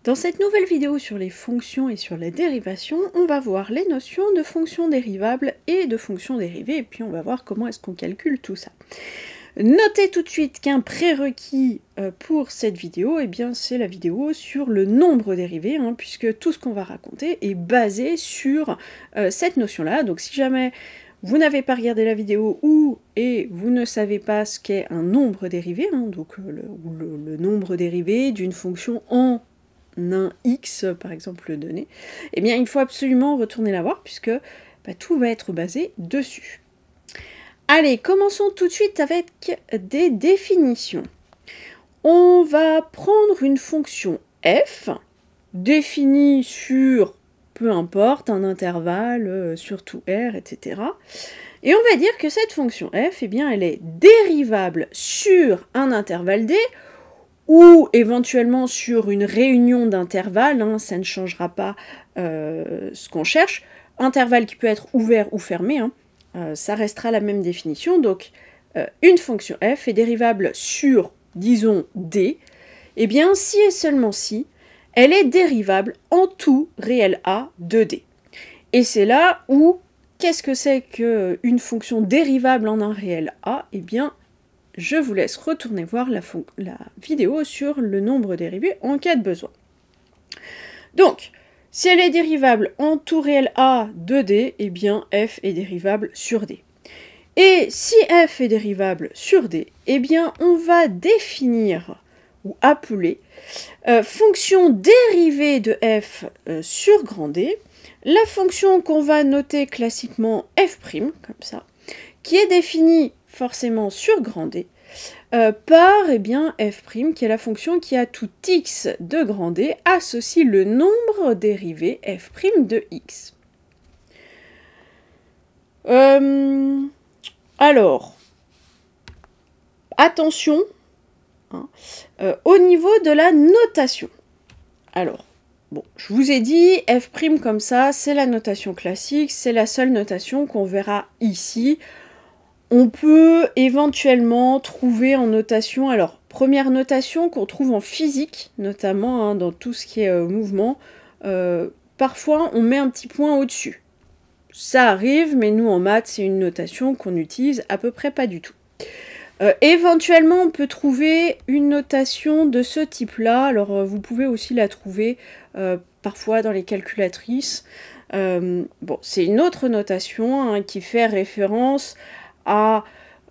Dans cette nouvelle vidéo sur les fonctions et sur la dérivation, on va voir les notions de fonctions dérivables et de fonctions dérivées, et puis on va voir comment est-ce qu'on calcule tout ça. Notez tout de suite qu'un prérequis pour cette vidéo, c'est la vidéo sur le nombre dérivé, puisque tout ce qu'on va raconter est basé sur cette notion-là. Donc si jamais vous n'avez pas regardé la vidéo et vous ne savez pas ce qu'est un nombre dérivé, donc le nombre dérivé d'une fonction en un x, par exemple, donné, il faut absolument retourner la voir, puisque tout va être basé dessus. Allez, commençons tout de suite avec des définitions. On va prendre une fonction f, définie sur, peu importe, un intervalle, sur tout R, etc. Et on va dire que cette fonction f, elle est dérivable sur un intervalle d, ou éventuellement sur une réunion d'intervalles, ça ne changera pas ce qu'on cherche. Intervalle qui peut être ouvert ou fermé, ça restera la même définition. Donc, une fonction f est dérivable sur, disons, d, si et seulement si, elle est dérivable en tout réel a de d. Et c'est là où, qu'est-ce que c'est qu'une fonction dérivable en un réel a? Je vous laisse retourner voir la vidéo sur le nombre dérivé en cas de besoin. Donc, si elle est dérivable en tout réel a de d, f est dérivable sur d. Et si f est dérivable sur d, on va définir ou appeler fonction dérivée de f sur grand D, la fonction qu'on va noter classiquement f', comme ça, qui est définie forcément sur grand D, par f', qui est la fonction qui à tout x de grand D associe le nombre dérivé f' de x. Alors, attention, au niveau de la notation. Alors, bon, je vous ai dit, f' comme ça, c'est la notation classique, c'est la seule notation qu'on verra ici. On peut éventuellement trouver en notation, alors première notation qu'on trouve en physique, notamment dans tout ce qui est mouvement, parfois on met un petit point au-dessus. Ça arrive, mais nous en maths, c'est une notation qu'on utilise à peu près pas du tout. Éventuellement, on peut trouver une notation de ce type-là, alors vous pouvez aussi la trouver parfois dans les calculatrices. C'est une autre notation qui fait référence à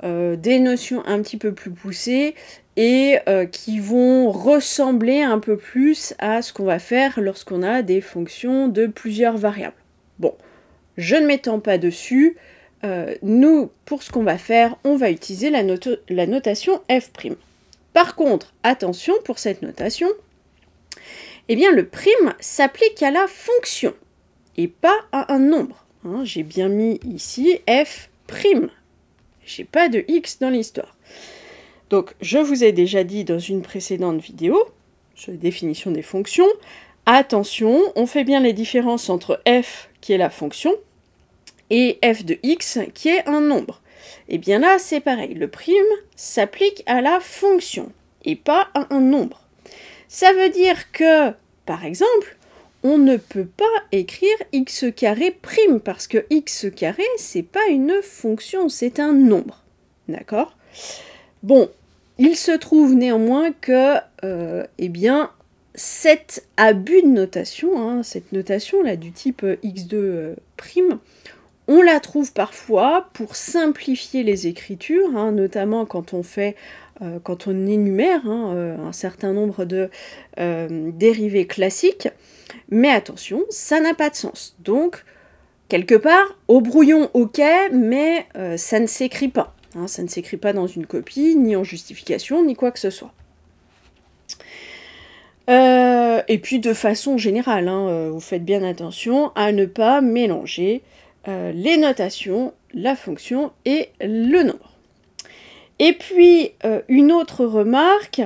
des notions un petit peu plus poussées et qui vont ressembler un peu plus à ce qu'on va faire lorsqu'on a des fonctions de plusieurs variables. Bon, je ne m'étends pas dessus. Nous, pour ce qu'on va faire, on va utiliser la notation f'. Par contre, attention pour cette notation, le prime s'applique à la fonction et pas à un nombre. J'ai bien mis ici f'. J'ai pas de x dans l'histoire. Donc, je vous ai déjà dit dans une précédente vidéo, sur la définition des fonctions, attention, on fait bien les différences entre f, qui est la fonction, et f de x, qui est un nombre. Là, c'est pareil, le prime s'applique à la fonction, et pas à un nombre. Ça veut dire que, par exemple, on ne peut pas écrire x carré prime, parce que x carré, c'est pas une fonction, c'est un nombre. D'accord? Bon, il se trouve néanmoins que, cet abus de notation, cette notation-là du type x2', on la trouve parfois pour simplifier les écritures, notamment quand on fait, quand on énumère un certain nombre de dérivés classiques. Mais attention, ça n'a pas de sens. Donc, quelque part, au brouillon, ok, mais ça ne s'écrit pas. Ça ne s'écrit pas dans une copie, ni en justification, ni quoi que ce soit. Et puis, de façon générale, vous faites bien attention à ne pas mélanger les notations, la fonction et le nombre. Et puis, une autre remarque,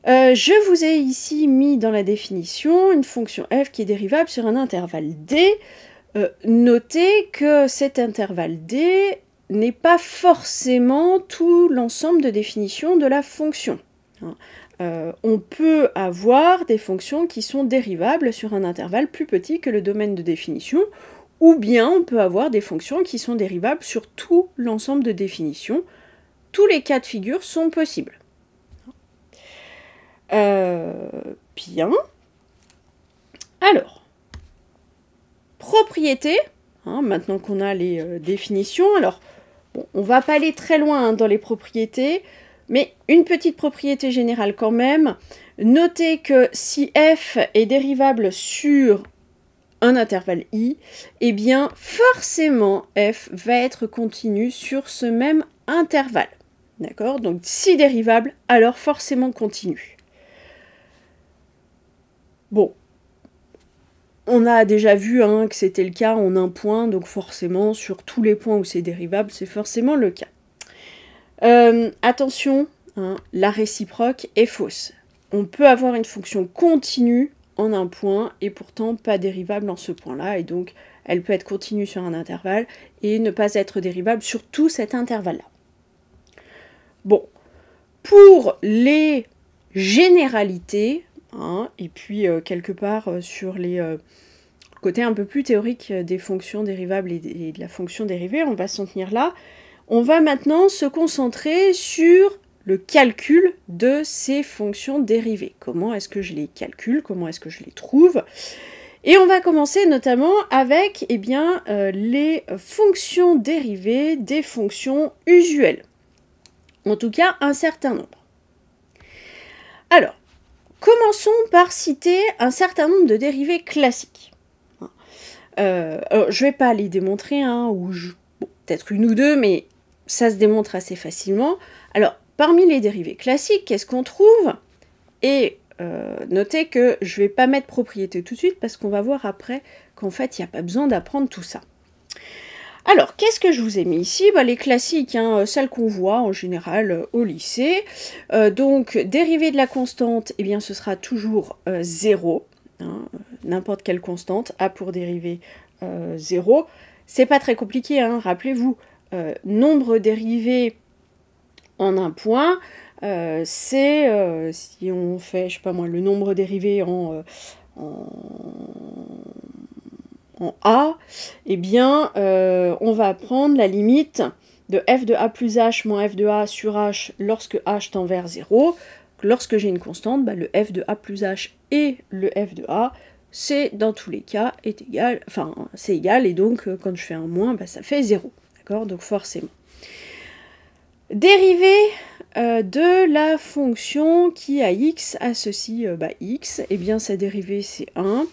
je vous ai ici mis dans la définition une fonction f qui est dérivable sur un intervalle d. Notez que cet intervalle d n'est pas forcément tout l'ensemble de définition de la fonction. on peut avoir des fonctions qui sont dérivables sur un intervalle plus petit que le domaine de définition, ou bien on peut avoir des fonctions qui sont dérivables sur tout l'ensemble de définition. Tous les cas de figure sont possibles. Bien. Alors, propriété, maintenant qu'on a les définitions, alors, bon, on ne va pas aller très loin dans les propriétés, mais une petite propriété générale quand même. Notez que si f est dérivable sur un intervalle i, eh bien forcément f va être continu sur ce même intervalle. D'accord? Donc si dérivable, alors forcément continu. Bon, on a déjà vu que c'était le cas en un point, donc forcément sur tous les points où c'est dérivable, c'est forcément le cas. Attention, la réciproque est fausse. On peut avoir une fonction continue en un point et pourtant pas dérivable en ce point-là, et donc elle peut être continue sur un intervalle et ne pas être dérivable sur tout cet intervalle-là. Bon, pour les généralités, et puis quelque part sur les côtés un peu plus théoriques des fonctions dérivables et de la fonction dérivée, on va s'en tenir là. On va maintenant se concentrer sur le calcul de ces fonctions dérivées. Comment est-ce que je les calcule? Comment est-ce que je les trouve? Et on va commencer notamment avec les fonctions dérivées des fonctions usuelles. En tout cas, un certain nombre. Alors, commençons par citer un certain nombre de dérivées classiques. Alors, je ne vais pas les démontrer, peut-être une ou deux, mais ça se démontre assez facilement. Alors, parmi les dérivées classiques, qu'est-ce qu'on trouve? Et notez que je ne vais pas mettre propriété tout de suite parce qu'on va voir après qu'en fait, il n'y a pas besoin d'apprendre tout ça. Alors, qu'est-ce que je vous ai mis ici? Les classiques, celles qu'on voit en général au lycée. Donc, dérivée de la constante, eh bien, ce sera toujours 0. N'importe quelle constante a pour dérivée 0. C'est pas très compliqué, rappelez-vous. Nombre dérivé en un point, c'est, si on fait, je sais pas moi, le nombre dérivé en A, eh bien, on va prendre la limite de f de a plus h moins f de a sur h lorsque h tend vers 0. Lorsque j'ai une constante, le f de a plus h et le f de a, c'est dans tous les cas est égal, c'est égal, et donc quand je fais un moins, ça fait 0. D'accord? Donc forcément. Dérivée de la fonction qui à x associe x, eh bien sa dérivée c'est 1.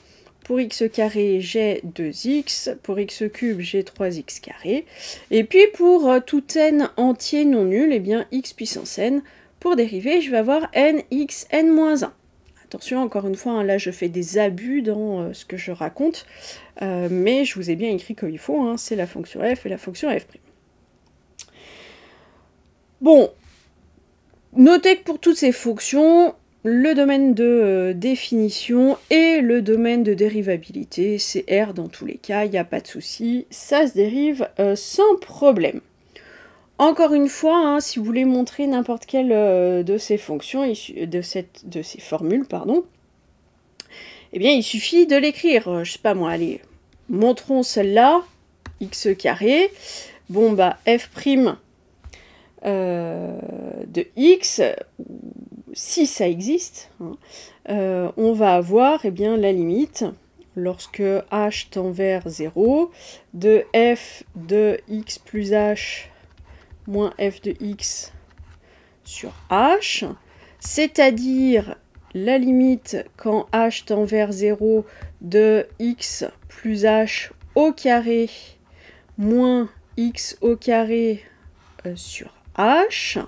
Pour x carré, j'ai 2x. Pour x cube, j'ai 3x carré. Et puis pour tout n entier non nul, eh bien x puissance n. Pour dériver, je vais avoir nx n-1. Attention, encore une fois, là je fais des abus dans ce que je raconte, mais je vous ai bien écrit comme il faut, c'est la fonction f et la fonction f'. Bon, notez que pour toutes ces fonctions, le domaine de définition et le domaine de dérivabilité, c'est R dans tous les cas, il n'y a pas de souci, ça se dérive sans problème. Encore une fois, si vous voulez montrer n'importe quelle de ces fonctions, de ces formules, eh bien il suffit de l'écrire. Je sais pas moi, allez, montrons celle-là, x carré, bon f' de x, si ça existe, on va avoir la limite, lorsque h tend vers 0, de f de x plus h moins f de x sur h, c'est-à-dire la limite quand h tend vers 0 de x plus h au carré moins x au carré sur h.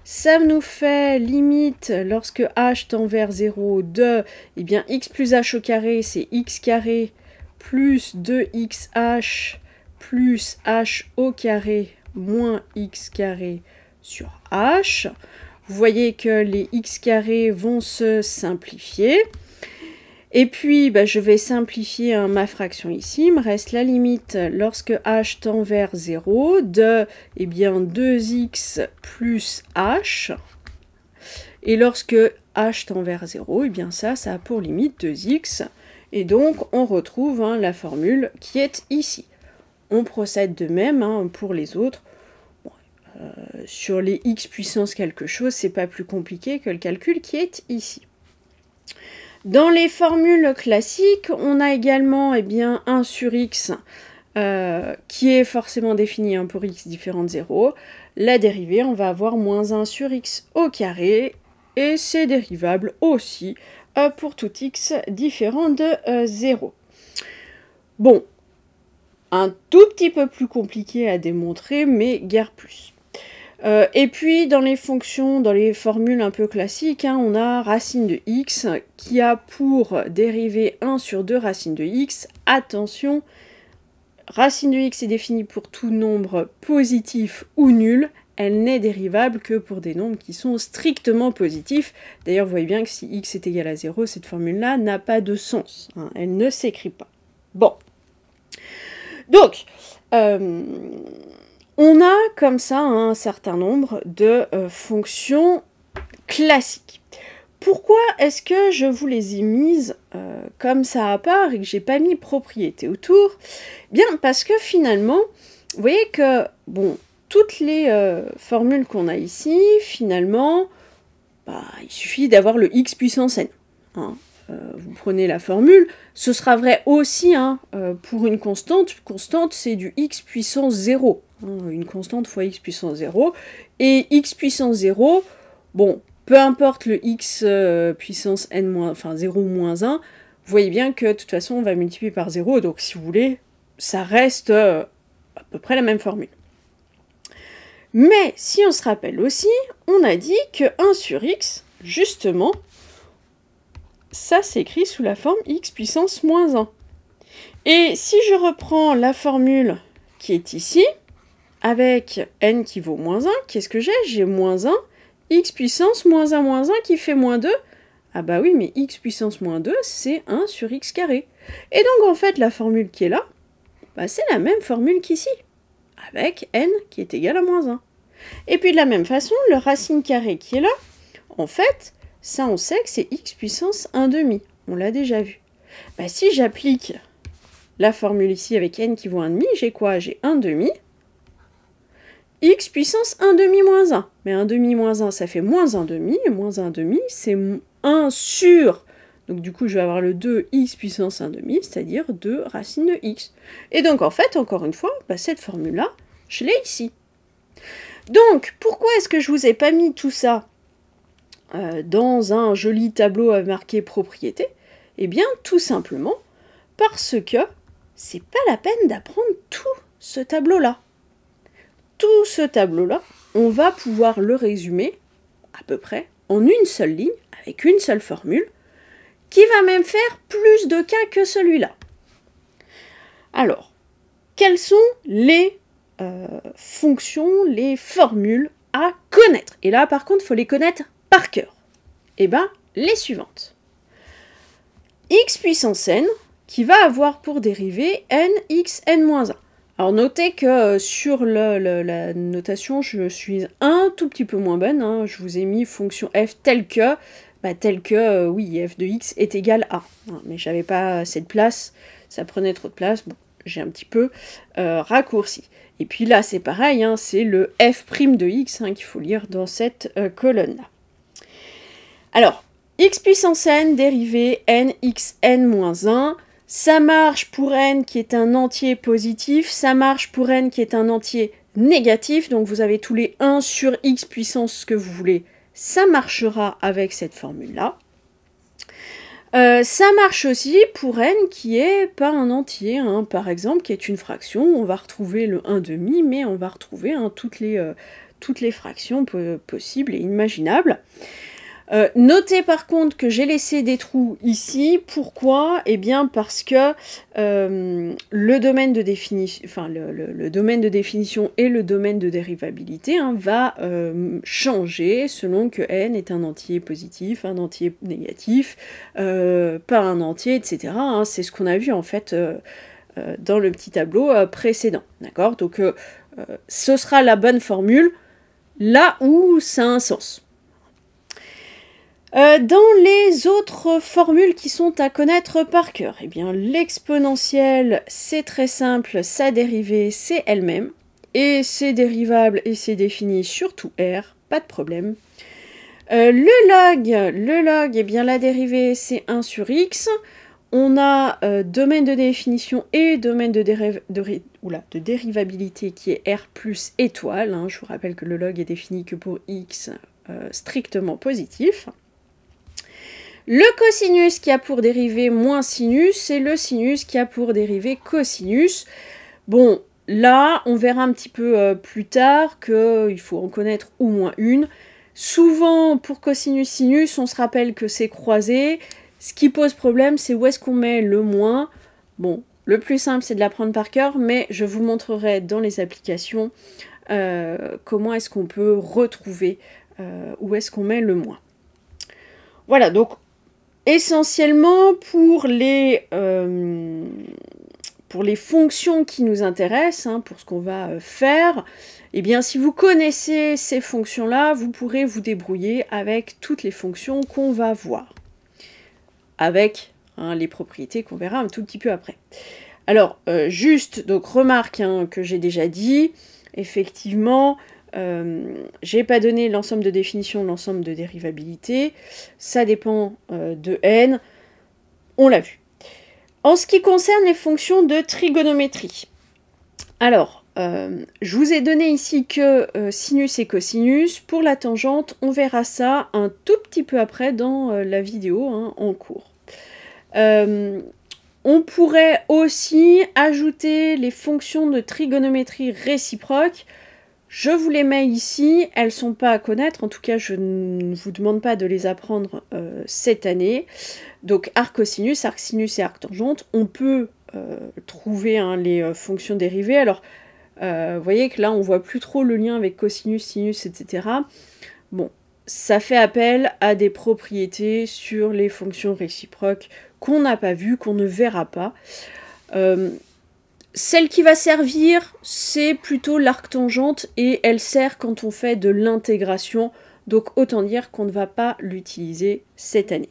Ça nous fait limite lorsque h tend vers 0 de, x plus h au carré, c'est x carré plus 2xh plus h au carré moins x carré sur h. Vous voyez que les x carrés vont se simplifier. Et puis, je vais simplifier ma fraction ici. Il me reste la limite lorsque h tend vers 0 de 2x plus h. Et lorsque h tend vers 0, et bien ça a pour limite 2x. Et donc, on retrouve la formule qui est ici. On procède de même pour les autres. Bon, sur les x puissance quelque chose, c'est pas plus compliqué que le calcul qui est ici. Dans les formules classiques, on a également 1 sur x qui est forcément défini pour x différent de 0. La dérivée, on va avoir moins 1 sur x au carré, et c'est dérivable aussi pour tout x différent de 0. Bon, un tout petit peu plus compliqué à démontrer, mais guère plus. Et puis, dans les fonctions, dans les formules un peu classiques, on a racine de x qui a pour dérivée 1 sur 2 racine de x. Attention, racine de x est définie pour tout nombre positif ou nul. Elle n'est dérivable que pour des nombres qui sont strictement positifs. D'ailleurs, vous voyez bien que si x est égal à 0, cette formule-là n'a pas de sens. Elle ne s'écrit pas. Bon. Donc, on a comme ça un certain nombre de fonctions classiques. Pourquoi est-ce que je vous les ai mises comme ça à part et que j'ai pas mis propriété autour? Bien, parce que finalement, vous voyez que, bon, toutes les formules qu'on a ici, finalement, il suffit d'avoir le x puissance n. Vous prenez la formule, ce sera vrai aussi pour une constante. Constante, c'est du x puissance 0. Une constante fois x puissance 0. Et x puissance 0, bon, peu importe le x puissance n, enfin 0 ou moins 1, vous voyez bien que de toute façon, on va multiplier par 0. Donc, si vous voulez, ça reste à peu près la même formule. Mais, si on se rappelle aussi, on a dit que 1 sur x, justement, ça s'écrit sous la forme x puissance moins 1. Et si je reprends la formule qui est ici, avec n qui vaut moins 1, qu'est-ce que j'ai? J'ai moins 1, x puissance moins 1 qui fait moins 2. Ah bah oui, mais x puissance moins 2, c'est 1 sur x carré. Et donc en fait, la formule qui est là, c'est la même formule qu'ici, avec n qui est égal à moins 1. Et puis de la même façon, le racine carrée qui est là, en fait, ça on sait que c'est x puissance 1 demi. On l'a déjà vu. Si j'applique la formule ici avec n qui vaut 1 demi, j'ai quoi? J'ai 1 demi, x puissance 1 demi moins 1. Mais 1 demi moins 1, ça fait moins 1 demi, et moins 1 demi, c'est 1 sur... Donc du coup, je vais avoir le 2x puissance 1 demi, c'est-à-dire 2 racine de x. Et donc en fait, encore une fois, cette formule-là, je l'ai ici. Donc, pourquoi est-ce que je vous ai pas mis tout ça dans un joli tableau à marquer propriété? Eh bien, tout simplement parce que c'est pas la peine d'apprendre tout ce tableau-là. Tout ce tableau-là, on va pouvoir le résumer à peu près en une seule ligne, avec une seule formule, qui va même faire plus de cas que celui-là. Alors, quelles sont les fonctions, les formules à connaître? Et là, par contre, il faut les connaître par cœur. Eh bien, les suivantes. X puissance n, qui va avoir pour dérivée n x n-1. Alors, notez que sur la notation, je suis un tout petit peu moins bonne. Je vous ai mis fonction f telle que, oui, f de x est égal à. Mais j'avais pas assez de place, ça prenait trop de place. Bon, j'ai un petit peu raccourci. Et puis là, c'est pareil, c'est le f' de x qu'il faut lire dans cette colonne-là. Alors, x puissance n, dérivée n x n-1, ça marche pour n qui est un entier positif, ça marche pour n qui est un entier négatif, donc vous avez tous les 1 sur x puissance ce que vous voulez, ça marchera avec cette formule-là. Ça marche aussi pour n qui est pas un entier, par exemple, qui est une fraction. On va retrouver le 1 demi, mais on va retrouver toutes les fractions possibles et imaginables. Notez par contre que j'ai laissé des trous ici. Pourquoi? Eh bien parce que le domaine de définition et le domaine de dérivabilité va changer selon que n est un entier positif, un entier négatif, pas un entier, etc. C'est ce qu'on a vu en fait dans le petit tableau précédent. D'accord? Donc ce sera la bonne formule là où ça a un sens. Dans les autres formules qui sont à connaître par cœur, eh bien l'exponentielle, c'est très simple, sa dérivée, c'est elle-même, et c'est dérivable et c'est défini sur tout R, pas de problème. Le log, eh bien la dérivée, c'est 1 sur x. On a domaine de définition et domaine de dérivabilité qui est R plus étoile. Hein. Je vous rappelle que le log est défini que pour x strictement positif. Le cosinus qui a pour dérivée moins sinus, et le sinus qui a pour dérivée cosinus. Bon, là, on verra un petit peu plus tard qu'il faut en connaître au moins une. Souvent, pour cosinus, sinus, on se rappelle que c'est croisé. Ce qui pose problème, c'est où est-ce qu'on met le moins. Bon, le plus simple, c'est de l'apprendre par cœur, mais je vous montrerai dans les applications comment est-ce qu'on peut retrouver où est-ce qu'on met le moins. Voilà, donc essentiellement pour les fonctions qui nous intéressent, hein, pour ce qu'on va faire, eh bien si vous connaissez ces fonctions-là, vous pourrez vous débrouiller avec toutes les fonctions qu'on va voir. Avec les propriétés qu'on verra un tout petit peu après. Alors, juste, donc remarque que j'ai déjà dit, effectivement, j'ai pas donné l'ensemble de définition, l'ensemble de dérivabilité, ça dépend de n, on l'a vu. En ce qui concerne les fonctions de trigonométrie, alors, je vous ai donné ici que sinus et cosinus. Pour la tangente, on verra ça un tout petit peu après dans la vidéo en cours. On pourrait aussi ajouter les fonctions de trigonométrie réciproque. Je vous les mets ici, elles ne sont pas à connaître, en tout cas je ne vous demande pas de les apprendre cette année. Donc arc cosinus, arc sinus et arc tangente, on peut trouver les fonctions dérivées. Alors, vous voyez que là on voit plus trop le lien avec cosinus, sinus, etc. Bon, ça fait appel à des propriétés sur les fonctions réciproques qu'on n'a pas vues, qu'on ne verra pas. Celle qui va servir, c'est plutôt l'arc tangente et elle sert quand on fait de l'intégration. Donc autant dire qu'on ne va pas l'utiliser cette année.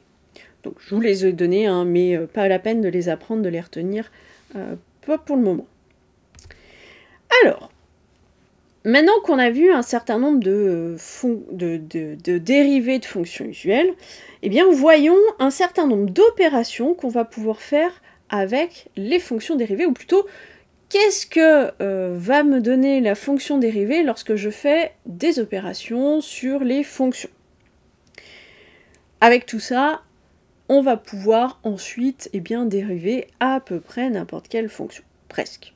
Donc je vous les ai donnés, mais pas la peine de les apprendre, de les retenir, pas pour le moment. Alors, maintenant qu'on a vu un certain nombre de dérivés de fonctions usuelles, eh bien voyons un certain nombre d'opérations qu'on va pouvoir faire avec les fonctions dérivées, ou plutôt, qu'est-ce que va me donner la fonction dérivée lorsque je fais des opérations sur les fonctions. Avec tout ça, on va pouvoir ensuite dériver à peu près n'importe quelle fonction, presque.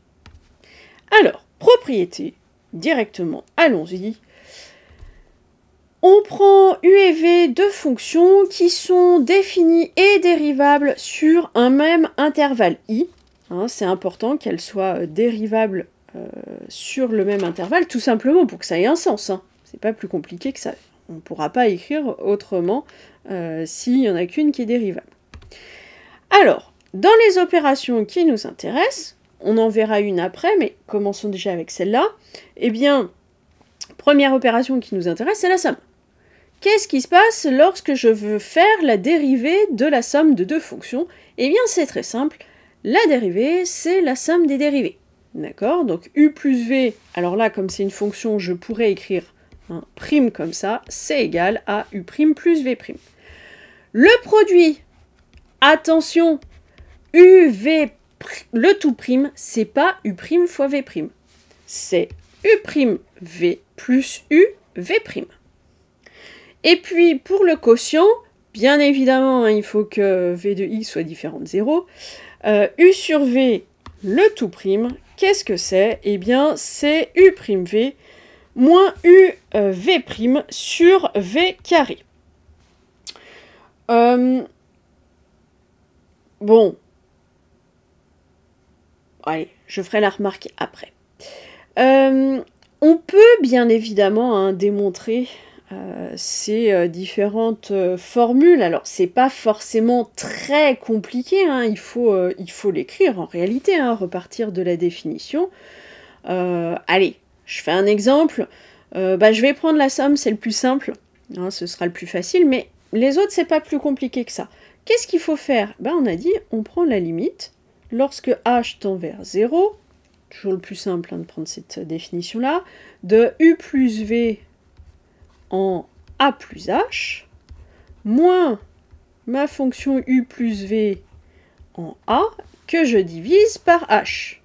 Alors, propriété, directement, allons-y. On prend U et V de fonctions qui sont définies et dérivables sur un même intervalle I. C'est important qu'elles soient dérivables sur le même intervalle, tout simplement pour que ça ait un sens. C'est pas plus compliqué que ça. On ne pourra pas écrire autrement s'il n'y en a qu'une qui est dérivable. Alors, dans les opérations qui nous intéressent, on en verra une après, mais commençons déjà avec celle-là. Eh bien, première opération qui nous intéresse, c'est la somme. Qu'est-ce qui se passe lorsque je veux faire la dérivée de la somme de deux fonctions? Eh bien, c'est très simple. La dérivée, c'est la somme des dérivées. D'accord? Donc U plus V, alors là, comme c'est une fonction, je pourrais écrire un prime comme ça, c'est égal à U prime plus V prime. Le produit, attention, UV, le tout prime, c'est pas U prime fois V prime. C'est U prime V plus U V prime. Et puis, pour le quotient, bien évidemment, il faut que V de x soit différent de 0. U sur V, le tout prime, qu'est-ce que c'est? Eh bien, c'est U prime V moins U V prime sur V carré. Bon. Allez, je ferai la remarque après. On peut bien évidemment démontrer ces différentes formules. Alors, c'est pas forcément très compliqué, il faut l'écrire en réalité, repartir de la définition. Allez, je fais un exemple. Je vais prendre la somme, c'est le plus simple, ce sera le plus facile, mais les autres, c'est pas plus compliqué que ça. Qu'est-ce qu'il faut faire? Ben, on a dit, on prend la limite. Lorsque h tend vers 0, toujours le plus simple hein, de prendre cette définition-là, de u plus v en a plus h, moins ma fonction u plus v en a, que je divise par h.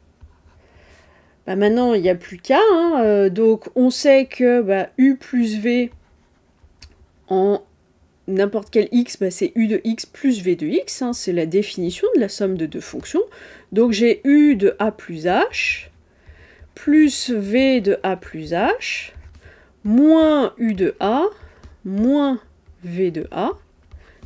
Bah maintenant, il n'y a plus qu'à, hein, donc on sait que bah, u plus v en n'importe quel x, bah, c'est u de x plus v de x, hein, c'est la définition de la somme de deux fonctions. Donc j'ai u de a plus h, plus v de a plus h, moins u de a, moins v de a,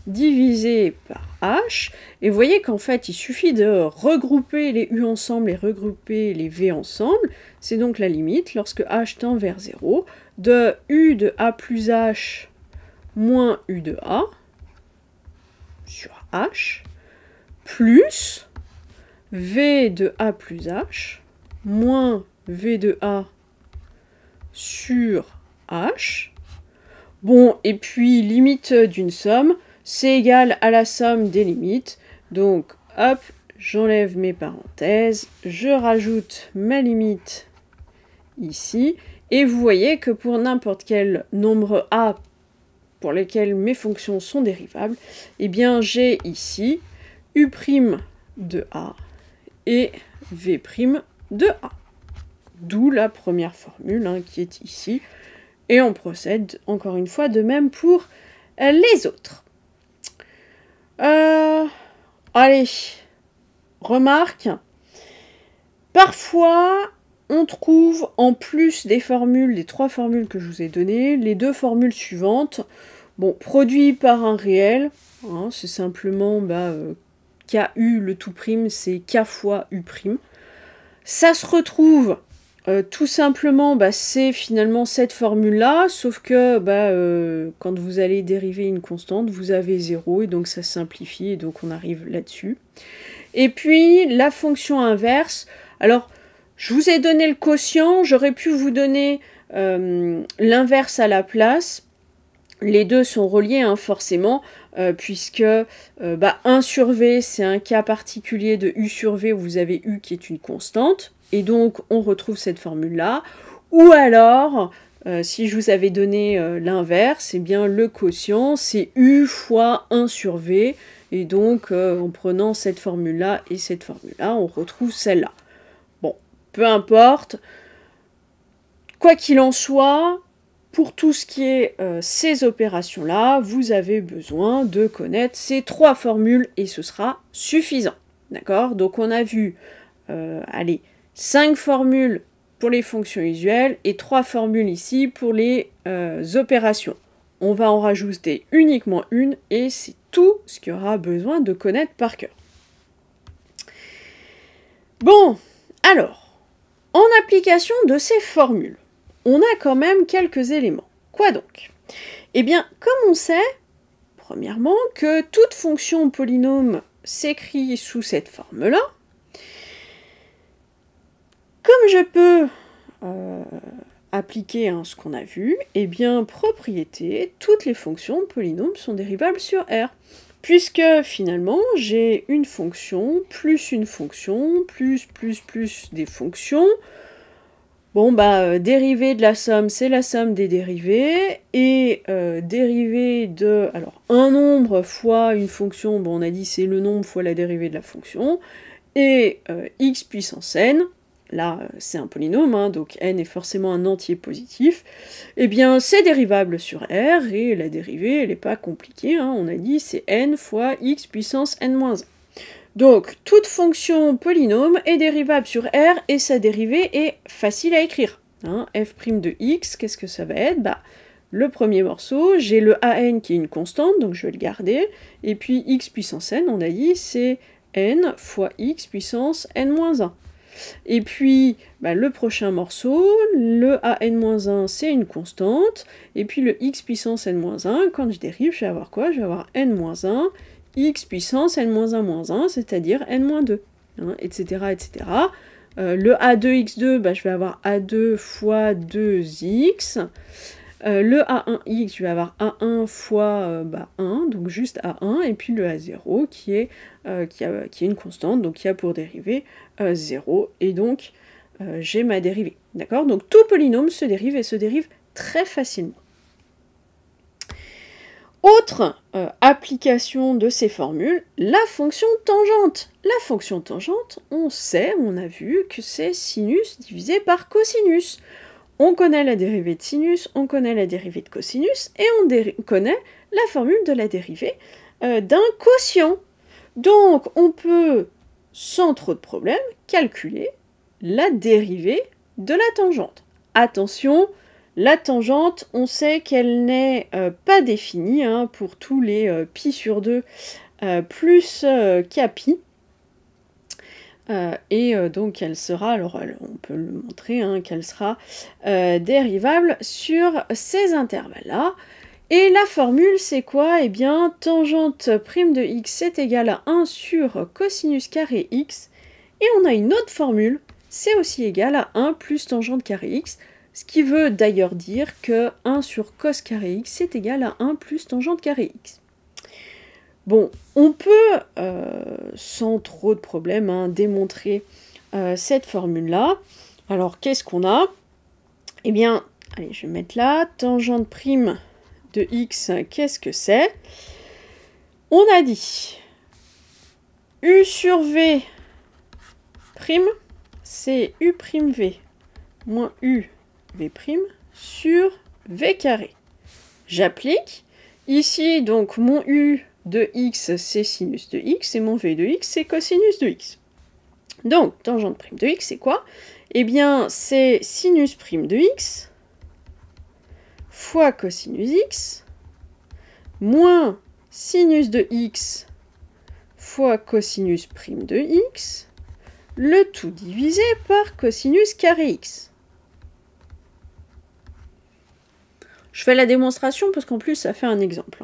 divisé par h, et vous voyez qu'en fait il suffit de regrouper les u ensemble et regrouper les v ensemble, c'est donc la limite, lorsque h tend vers 0, de u de a plus h moins u de a sur h, plus v de a plus h moins v de a sur h. Bon, et puis limite d'une somme, c'est égal à la somme des limites. Donc, hop, j'enlève mes parenthèses, je rajoute ma limite ici, et vous voyez que pour n'importe quel nombre a pour lesquels mes fonctions sont dérivables, eh bien j'ai ici u' de a et v' de a. D'où la première formule hein, qui est ici. Et on procède encore une fois de même pour les autres. Allez, remarque, parfois on trouve en plus des formules, des trois formules que je vous ai données, les deux formules suivantes. Bon, produit par un réel, hein, c'est simplement KU, le tout prime, c'est K fois U prime. Ça se retrouve tout simplement, c'est finalement cette formule-là, sauf que quand vous allez dériver une constante, vous avez 0, et donc ça simplifie, et donc on arrive là-dessus. Et puis, la fonction inverse, alors, je vous ai donné le quotient, j'aurais pu vous donner l'inverse à la place. Les deux sont reliés hein, forcément, puisque 1 sur v, c'est un cas particulier de u sur v où vous avez u qui est une constante, et donc on retrouve cette formule-là. Ou alors, si je vous avais donné l'inverse, eh bien le quotient, c'est u fois 1 sur v, et donc en prenant cette formule-là et cette formule-là, on retrouve celle-là. Bon, peu importe, quoi qu'il en soit, pour tout ce qui est ces opérations-là, vous avez besoin de connaître ces trois formules et ce sera suffisant. D'accord? Donc on a vu, 5 formules pour les fonctions usuelles et 3 formules ici pour les opérations. On va en rajouter uniquement une et c'est tout ce qu'il y aura besoin de connaître par cœur. Bon, alors, en application de ces formules, on a quand même quelques éléments. Quoi donc? Eh bien, comme on sait, premièrement, que toute fonction polynôme s'écrit sous cette forme-là, comme je peux appliquer hein, ce qu'on a vu, eh bien, propriété, toutes les fonctions polynômes sont dérivables sur R. Puisque finalement, j'ai une fonction, plus des fonctions. Bon, dérivée de la somme, c'est la somme des dérivés, et dérivée de, alors, un nombre fois une fonction, bon, on a dit c'est le nombre fois la dérivée de la fonction, et x puissance n, là, c'est un polynôme, hein, donc n est forcément un entier positif, eh bien, c'est dérivable sur R, et la dérivée, elle n'est pas compliquée, hein, on a dit c'est n fois x puissance n-1. Donc, toute fonction polynôme est dérivable sur R et sa dérivée est facile à écrire. Hein, f' de x, qu'est-ce que ça va être? Le premier morceau, j'ai le an qui est une constante, donc je vais le garder. Et puis x puissance n, on a dit, c'est n fois x puissance n-1. Et puis, le prochain morceau, le an-1, c'est une constante. Et puis le x puissance n-1, quand je dérive, je vais avoir quoi? Je vais avoir n-1, x puissance n-1-1, c'est-à-dire n-2, hein, etc., etc. Le a2x2, je vais avoir a2 fois 2x. Le A1x, je vais avoir A1 fois 1, donc juste A1, et puis le A0 qui est une constante, donc qui a pour dérivée 0, et donc j'ai ma dérivée. D'accord? Donc tout polynôme se dérive et se dérive très facilement. Autre application de ces formules, la fonction tangente. La fonction tangente, on sait, on a vu que c'est sinus divisé par cosinus. On connaît la dérivée de sinus, on connaît la dérivée de cosinus, et on connaît la formule de la dérivée d'un quotient. Donc on peut, sans trop de problème, calculer la dérivée de la tangente. Attention, la tangente, on sait qu'elle n'est pas définie pour tous les pi sur 2 plus kpi. Donc elle sera, alors on peut le montrer, qu'elle sera dérivable sur ces intervalles-là. Et la formule, c'est quoi? Eh bien, tangente prime de x est égale à 1 sur cosinus carré x. Et on a une autre formule, c'est aussi égal à 1 plus tangente carré x, ce qui veut d'ailleurs dire que 1 sur cos carré x est égal à 1 plus tangente carré x. Bon, on peut, sans trop de problème, démontrer cette formule-là. Alors, qu'est-ce qu'on a? Eh bien, allez, je vais mettre là, tangente prime de x, qu'est-ce que c'est? On a dit u sur v prime, c'est u prime v moins u v prime sur v carré. J'applique. Ici, donc, mon u de x, c'est sinus de x, et mon v de x, c'est cosinus de x. Donc, tangente prime de x, c'est quoi? Eh bien, c'est sinus prime de x fois cosinus x moins sinus de x fois cosinus prime de x, le tout divisé par cosinus carré x. Je fais la démonstration parce qu'en plus, ça fait un exemple.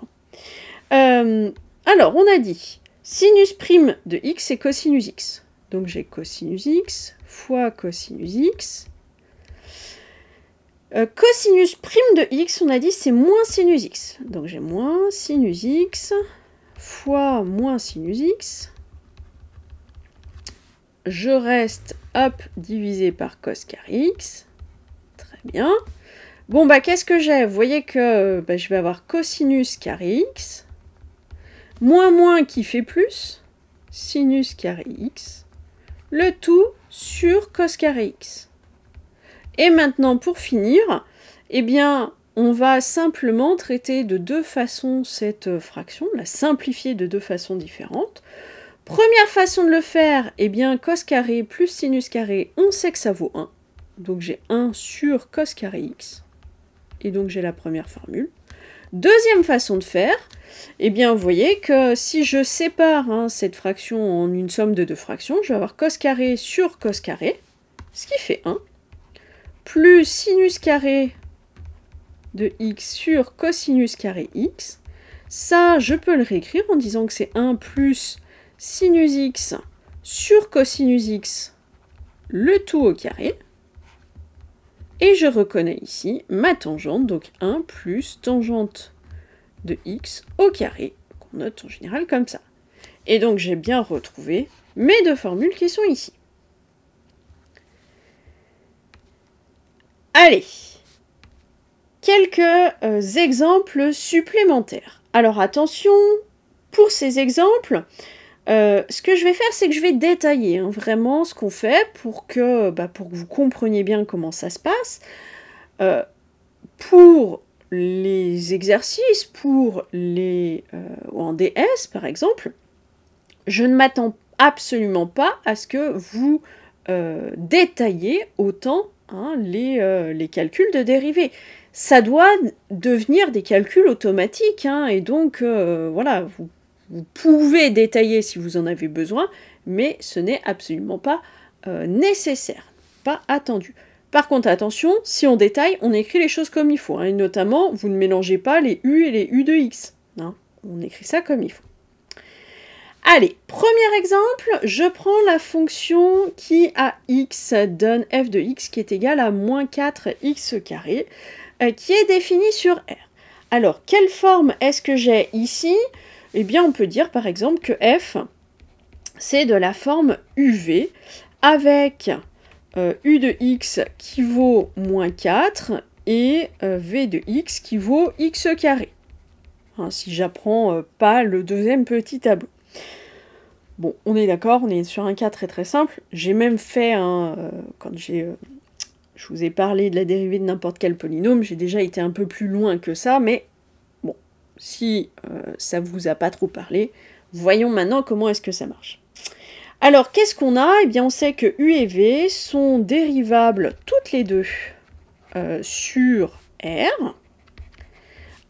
Alors, on a dit sinus prime de x, c'est cosinus x. Donc, j'ai cosinus x fois cosinus x. Cosinus prime de x, on a dit, c'est moins sinus x. Donc, j'ai moins sinus x fois moins sinus x. Je reste, hop, divisé par cos carré x. Très bien. Bon, qu'est-ce que j'ai? Vous voyez que je vais avoir cosinus carré x, moins qui fait plus, sinus carré x, le tout sur cos carré x. Et maintenant, pour finir, eh bien, on va simplement traiter de deux façons cette fraction, la simplifier de deux façons différentes. Première façon de le faire, eh bien, cos carré plus sinus carré, on sait que ça vaut 1. Donc j'ai 1 sur cos carré x. Et donc j'ai la première formule. Deuxième façon de faire, eh bien vous voyez que si je sépare cette fraction en une somme de deux fractions, je vais avoir cos carré sur cos carré, ce qui fait 1, plus sinus carré de x sur cosinus carré x. Ça, je peux le réécrire en disant que c'est 1 plus sinus x sur cosinus x, le tout au carré. Et je reconnais ici ma tangente, donc 1 plus tangente de x au carré, qu'on note en général comme ça. Et donc j'ai bien retrouvé mes deux formules qui sont ici. Allez, quelques exemples supplémentaires. Alors attention, pour ces exemples, ce que je vais faire, c'est que je vais détailler vraiment ce qu'on fait pour que vous compreniez bien comment ça se passe. Pour les exercices, pour les en DS par exemple, je ne m'attends absolument pas à ce que vous détailliez autant les calculs de dérivés. Ça doit devenir des calculs automatiques, et donc voilà, vous pouvez détailler si vous en avez besoin, mais ce n'est absolument pas nécessaire, pas attendu. Par contre, attention, si on détaille, on écrit les choses comme il faut, et notamment, vous ne mélangez pas les u et les u de x. On écrit ça comme il faut. Allez, premier exemple, je prends la fonction qui à x donne f de x qui est égale à moins 4x carré. qui est définie sur R. Alors, quelle forme est-ce que j'ai ici? Eh bien, on peut dire par exemple que f, c'est de la forme UV, avec u de x qui vaut moins 4, et v de x qui vaut x carré. Hein, si j'apprends pas le deuxième petit tableau. Bon, on est d'accord, on est sur un cas très très simple. J'ai même fait, quand je vous ai parlé de la dérivée de n'importe quel polynôme, j'ai déjà été un peu plus loin que ça, mais bon, si ça vous a pas trop parlé, voyons maintenant comment est-ce que ça marche. Alors, qu'est-ce qu'on a? Eh bien, on sait que u et v sont dérivables toutes les deux sur R,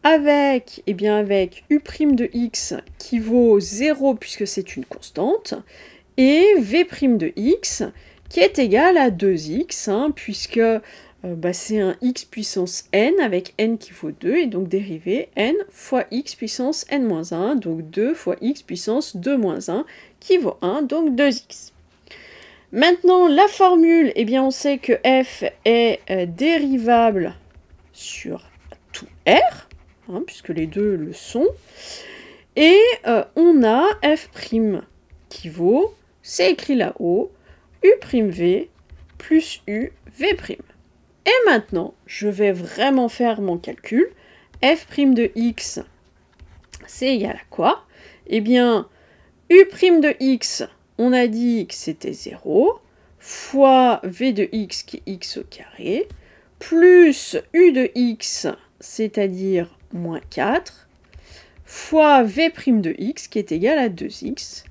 avec, eh bien, avec u' de x qui vaut 0 puisque c'est une constante, et v' de x qui est égal à 2x, hein, puisque c'est un x puissance n avec n qui vaut 2, et donc dérivé n fois x puissance n-1, donc 2 fois x puissance 2-1, qui vaut 1, donc 2x. Maintenant, la formule, eh bien, on sait que f est dérivable sur tout R, hein, puisque les deux le sont, et on a f' qui vaut, c'est écrit là-haut, u'v plus uv'. Et maintenant, je vais vraiment faire mon calcul. f' de x, c'est égal à quoi? Eh bien, u' de x, on a dit que c'était 0, fois v de x qui est x au carré, plus u de x, c'est-à-dire moins 4, fois v' de x qui est égal à 2x.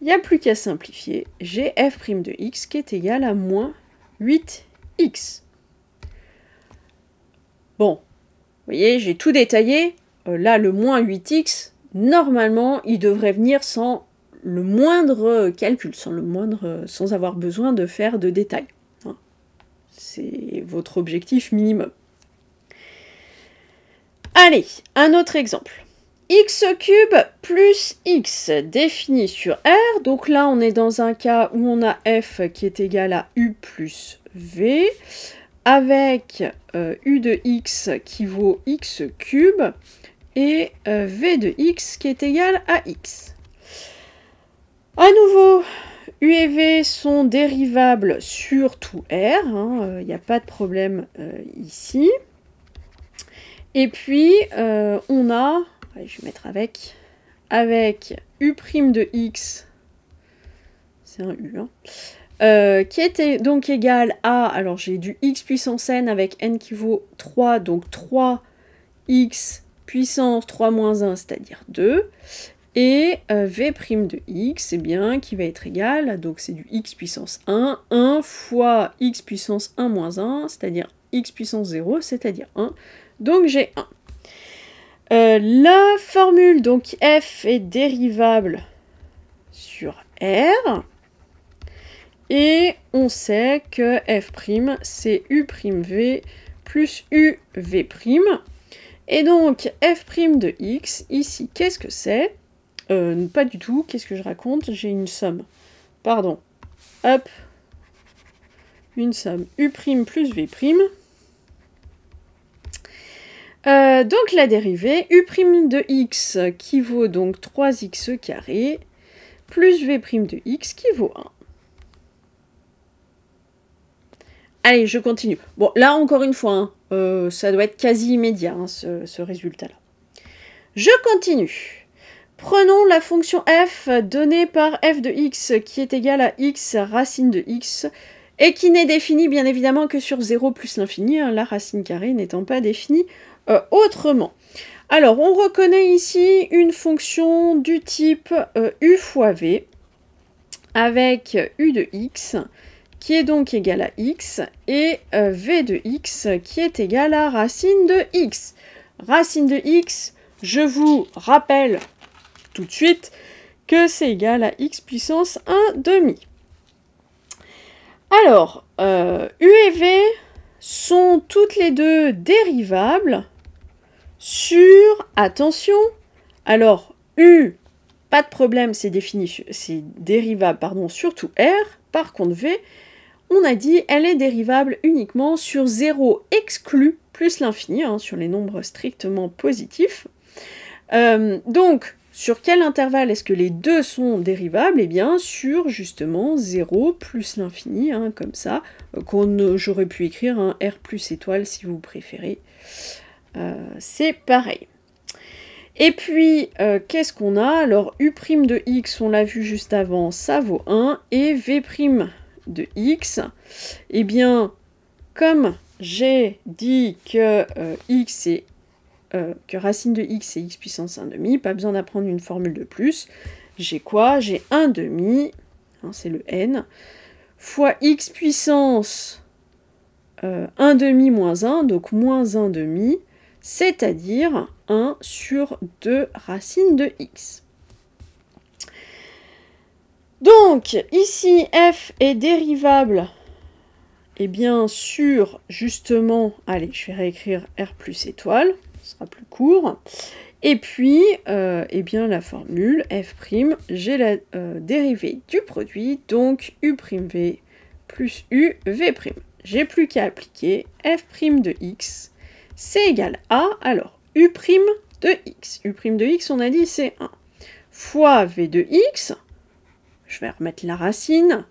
Il n'y a plus qu'à simplifier, j'ai f' de x qui est égal à moins 8x. Bon, vous voyez, j'ai tout détaillé. Là, le moins 8x, normalement, il devrait venir sans le moindre calcul, sans avoir besoin de faire de détails. Hein. C'est votre objectif minimum. Allez, un autre exemple. X cube plus x défini sur R. Donc là, on est dans un cas où on a f qui est égal à u plus v, avec u de x qui vaut x cube, et v de x qui est égal à x. À nouveau, u et v sont dérivables sur tout R, il n'y a pas de problème ici. Et puis, on a, je vais mettre avec u' de x, c'est un u, qui était donc égal à, alors j'ai du x puissance n avec n qui vaut 3, donc 3x puissance 3 moins 1, c'est-à-dire 2, et v' de x, eh bien, qui va être égal, donc c'est du x puissance 1 fois x puissance 1 moins 1, c'est-à-dire x puissance 0, c'est-à-dire 1, donc j'ai 1. La formule, donc f est dérivable sur R, et on sait que f' c'est u'v plus uv'. Et donc f' de x, ici, qu'est-ce que c'est? Pas du tout, qu'est-ce que je raconte? J'ai une somme. Pardon. Hop. Une somme u' plus v'. Donc la dérivée, u' de x qui vaut donc 3x carré, plus v' de x qui vaut 1. Allez, je continue. Bon, là, encore une fois, ça doit être quasi immédiat, ce résultat-là. Je continue. Prenons la fonction f donnée par f de x qui est égale à x racine de x, et qui n'est définie bien évidemment que sur 0 plus l'infini, la racine carrée n'étant pas définie autrement. Alors, on reconnaît ici une fonction du type u fois v, avec u de x, qui est donc égal à x, et v de x qui est égal à racine de x. Racine de x, je vous rappelle tout de suite que c'est égal à x puissance 1 demi. Alors, u et v sont toutes les deux dérivables sur, attention, alors u, pas de problème, c'est dérivable sur tout R, par contre v, on a dit elle est dérivable uniquement sur 0 exclu plus l'infini, hein, sur les nombres strictement positifs. Donc, sur quel intervalle est-ce que les deux sont dérivables? Eh bien, sur justement 0 plus l'infini, hein, comme ça, j'aurais pu écrire un R plus étoile si vous préférez. C'est pareil. Et puis, qu'est-ce qu'on a? Alors, U' de x, on l'a vu juste avant, ça vaut 1, et V' de x, eh bien, comme j'ai dit que x est que racine de x est x puissance 1/2, pas besoin d'apprendre une formule de plus. J'ai quoi? J'ai 1/2, hein, c'est le n, fois x puissance 1/2 moins 1, donc moins 1/2, c'est-à-dire 1 sur 2 racine de x. Donc, ici, f est dérivable, eh bien, sur, justement, allez, je vais réécrire R plus étoile, ce sera plus court. Et puis, eh bien, la formule f', j'ai la dérivée du produit, donc u'v plus uv'. J'ai plus qu'à appliquer f' de x, c'est égal à, alors, u' de x. U' de x, on a dit, c'est 1. Fois v de x, je vais remettre la racine,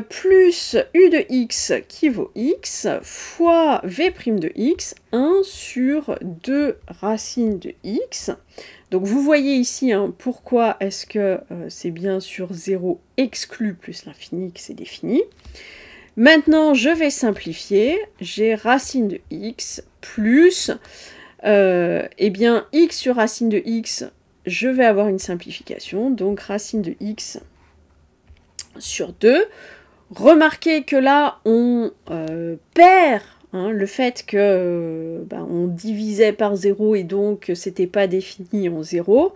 plus u de x qui vaut x, fois v' de x, 1 sur 2 racines de x. Donc vous voyez ici, hein, pourquoi est-ce que c'est bien sur 0 exclu plus l'infini que c'est défini. Maintenant, je vais simplifier, j'ai racine de x plus, eh bien, x sur racine de x, je vais avoir une simplification, donc racine de x sur 2. Remarquez que là, on perd hein, le fait que on divisait par 0 et donc c'était pas défini en 0,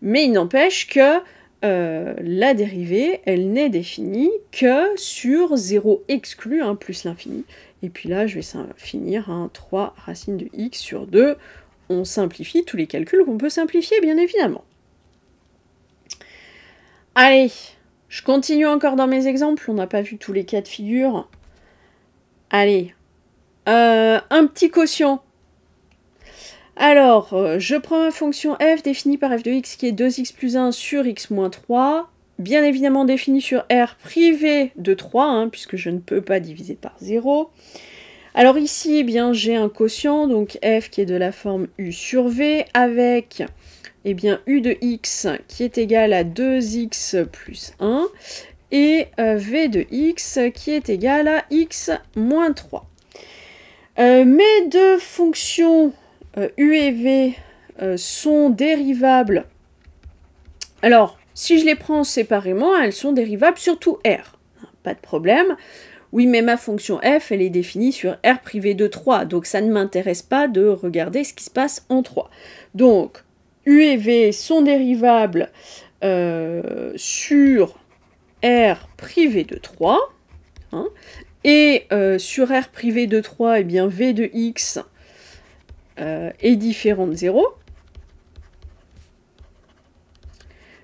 mais il n'empêche que la dérivée, elle n'est définie que sur 0 exclu, hein, plus l'infini. Et puis là, je vais finir, hein, 3 racines de x sur 2. On simplifie tous les calculs qu'on peut simplifier, bien évidemment. Allez, je continue encore dans mes exemples, on n'a pas vu tous les cas de figure. Allez, un petit quotient. Alors, je prends ma fonction f définie par f de x qui est 2x plus 1 sur x moins 3, bien évidemment définie sur r privé de 3, hein, puisque je ne peux pas diviser par 0. Alors ici, eh bien, j'ai un quotient, donc f qui est de la forme u sur v, avec eh bien, u de x qui est égal à 2x plus 1, et v de x qui est égal à x moins 3. Mes deux fonctions u et v sont dérivables. Alors, si je les prends séparément, elles sont dérivables sur tout r. Pas de problème. Oui, mais ma fonction f, elle est définie sur r privé de 3, donc ça ne m'intéresse pas de regarder ce qui se passe en 3. Donc, u et v sont dérivables sur r privé de 3, hein, et sur r privé de 3, eh bien, v de x est différent de 0.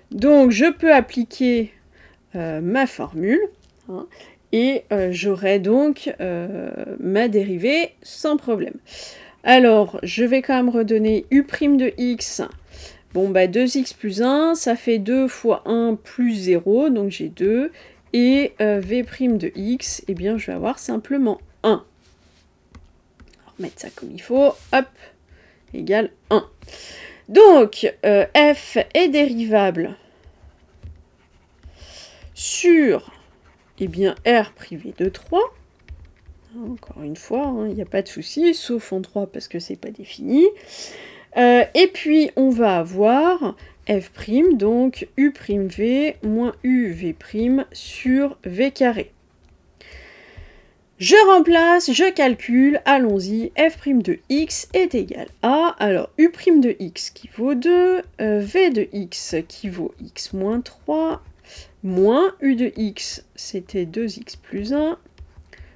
Donc, je peux appliquer ma formule, hein, et j'aurai donc ma dérivée sans problème. Alors, je vais quand même redonner u' de x. Bon, 2x plus 1, ça fait 2 fois 1 plus 0, donc j'ai 2. Et v' de x, eh bien, je vais avoir simplement 1. Alors, mettre ça comme il faut, hop, égale 1. Donc, f est dérivable sur, eh bien, r privé de 3. Encore une fois, il n'y a pas de souci, sauf en 3 parce que c'est pas défini. Et puis, on va avoir f', donc u'v moins uv' sur v carré. Je remplace, je calcule, allons-y, f' de x est égal à, alors u' de x qui vaut 2, v de x qui vaut x moins 3, moins u de x, c'était 2x plus 1,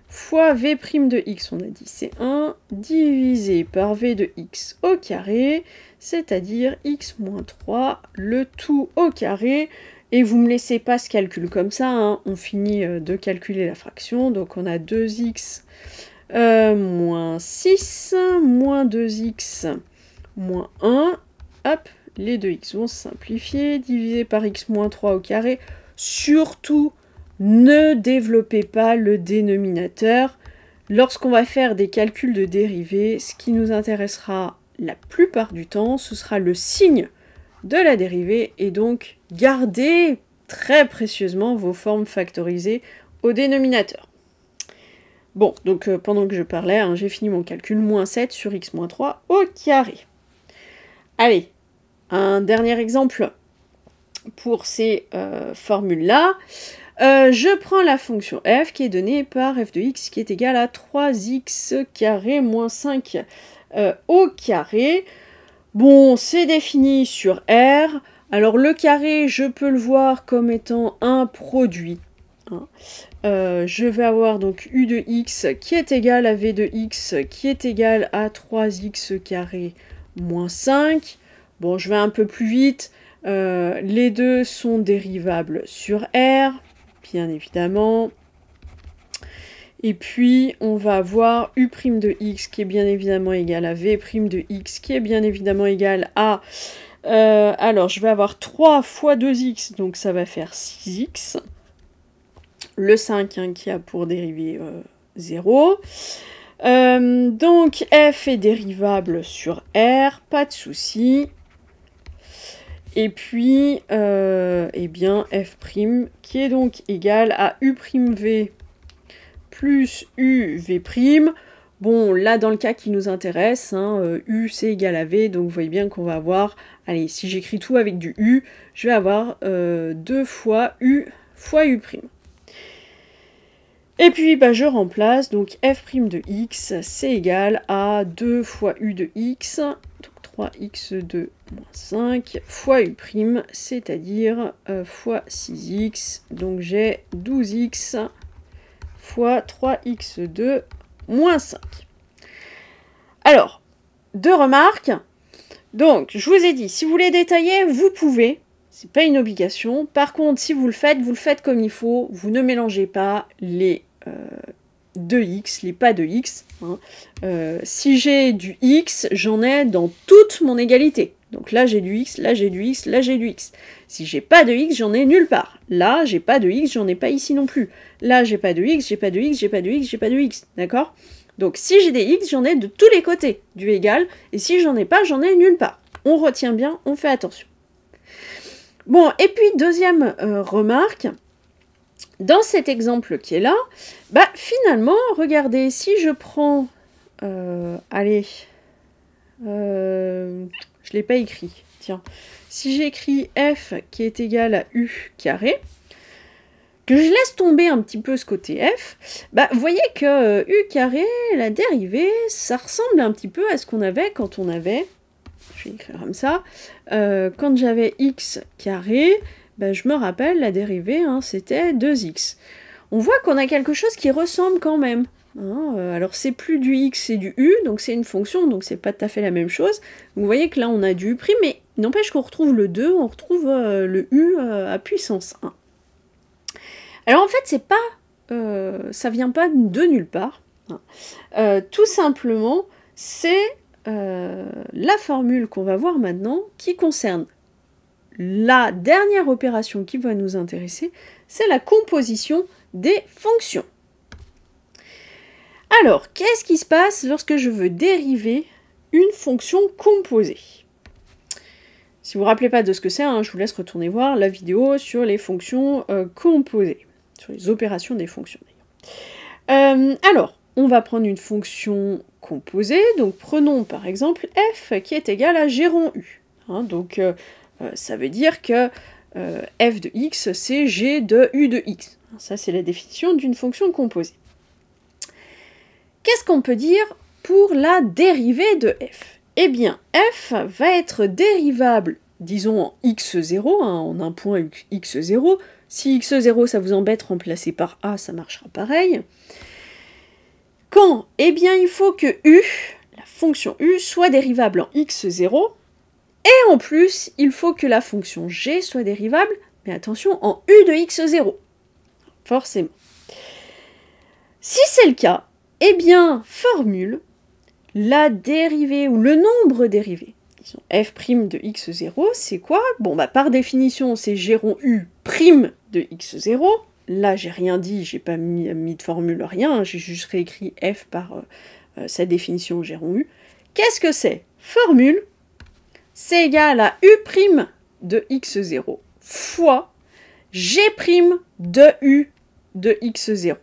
fois v' de x, on a dit c'est 1, divisé par v de x au carré, c'est-à-dire x moins 3, le tout au carré, Et vous ne me laissez pas ce calcul comme ça, hein. On finit de calculer la fraction. Donc on a 2x moins 6, moins 2x moins 1. Hop, les 2x vont se simplifier, divisé par x moins 3 au carré. Surtout, ne développez pas le dénominateur. Lorsqu'on va faire des calculs de dérivée, ce qui nous intéressera la plupart du temps, ce sera le signe de la dérivée, et donc gardez très précieusement vos formes factorisées au dénominateur. Bon, donc pendant que je parlais, hein, j'ai fini mon calcul, moins 7 sur x moins 3 au carré. Allez, un dernier exemple pour ces formules-là. Je prends la fonction f qui est donnée par f de x qui est égale à 3x carré moins 5 au carré. Bon, c'est défini sur R. Alors le carré, je peux le voir comme étant un produit. Hein. Je vais avoir donc u de x qui est égal à v de x qui est égal à 3x carré moins 5. Bon, je vais un peu plus vite. Les deux sont dérivables sur R, bien évidemment. Et puis, on va avoir u' de x qui est bien évidemment égal à v' de x qui est bien évidemment égal à... alors, je vais avoir 3 fois 2x, donc ça va faire 6x. Le 5 hein, qui a pour dérivée 0. Donc, f est dérivable sur R, pas de souci. Et puis, eh bien, f' qui est donc égal à u'v plus uv'. Bon, là, dans le cas qui nous intéresse, hein, u c'est égal à v, donc vous voyez bien qu'on va avoir, allez, si j'écris tout avec du u, je vais avoir 2 fois u fois u'. Et puis, bah, je remplace, donc f' de x, c'est égal à 2 fois u de x, donc 3x2 moins 5, fois u', c'est-à-dire fois 6x, donc j'ai 12x fois 3x2 moins 5. Alors, deux remarques. Donc, je vous ai dit, si vous voulez détailler, vous pouvez. C'est pas une obligation. Par contre, si vous le faites comme il faut. Vous ne mélangez pas les 2x, les pas de x. Hein. Si j'ai du x, j'en ai dans toute mon égalité. Donc là, j'ai du x, là, j'ai du x, là, j'ai du x. Si j'ai pas de x, j'en ai nulle part. Là, j'ai pas de x, j'en ai pas ici non plus. Là, j'ai pas de x, j'ai pas de x, j'ai pas de x, j'ai pas de x. D'accord ? Donc si j'ai des x, j'en ai de tous les côtés du égal. Et si j'en ai pas, j'en ai nulle part. On retient bien, on fait attention. Bon, et puis deuxième remarque. Dans cet exemple qui est là, bah finalement, regardez, si je prends... allez... je l'ai pas écrit, tiens. Si j'écris f qui est égal à u carré, que je laisse tomber un petit peu ce côté f, bah vous voyez que u carré, la dérivée, ça ressemble un petit peu à ce qu'on avait quand on avait, je vais écrire comme ça, quand j'avais x carré, bah, je me rappelle, la dérivée, hein, c'était 2x. On voit qu'on a quelque chose qui ressemble quand même. Hein, alors c'est plus du x, c'est du u, donc c'est une fonction, donc c'est pas tout à fait la même chose. Vous voyez que là on a du u', mais n'empêche qu'on retrouve le 2, on retrouve le u à puissance 1. Alors en fait c'est pas, ça vient pas de nulle part. Hein. Tout simplement c'est la formule qu'on va voir maintenant qui concerne la dernière opération qui va nous intéresser, c'est la composition des fonctions. Alors, qu'est-ce qui se passe lorsque je veux dériver une fonction composée? Si vous ne vous rappelez pas de ce que c'est, hein, je vous laisse retourner voir la vidéo sur les fonctions composées, sur les opérations des fonctions. Alors, on va prendre une fonction composée, donc prenons par exemple f qui est égal à g rond u. Hein, donc, ça veut dire que f de x, c'est g de u de x. Ça, c'est la définition d'une fonction composée. Qu'est-ce qu'on peut dire pour la dérivée de f? Eh bien, f va être dérivable, disons en x0, hein, en un point x0. Si x0, ça vous embête, remplacez par a, ça marchera pareil. Quand? Eh bien, il faut que u, la fonction u, soit dérivable en x0, et en plus, il faut que la fonction g soit dérivable mais attention, en u de x0. Forcément. Si c'est le cas, eh bien, formule la dérivée ou le nombre dérivé. Disons f' de x0, c'est quoi? Bon, bah par définition, c'est g rond u' de x0. Là, j'ai rien dit, j'ai pas mis de formule, rien, j'ai juste réécrit f par sa définition g rond u. Qu'est-ce que c'est? Formule, c'est égal à u' de x0 fois g' de u de x0.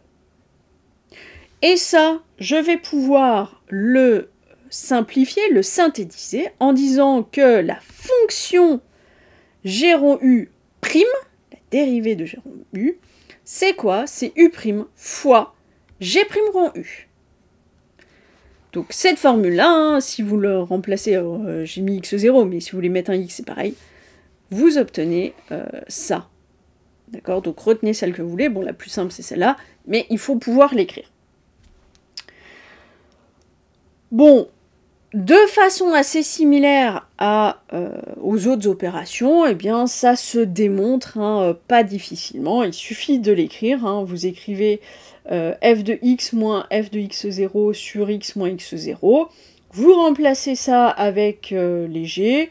Et ça, je vais pouvoir le simplifier, le synthétiser, en disant que la fonction g rond u', la dérivée de g rond u, c'est quoi? C'est u' fois g' rond u. Donc cette formule-là, hein, si vous le remplacez, j'ai mis x0, mais si vous voulez mettre un x, c'est pareil, vous obtenez ça. D'accord? Donc retenez celle que vous voulez, bon la plus simple c'est celle-là, mais il faut pouvoir l'écrire. Bon, de façon assez similaire aux autres opérations, eh bien ça se démontre pas difficilement, il suffit de l'écrire, hein, vous écrivez f de x moins f de x0 sur x moins x0, vous remplacez ça avec les g,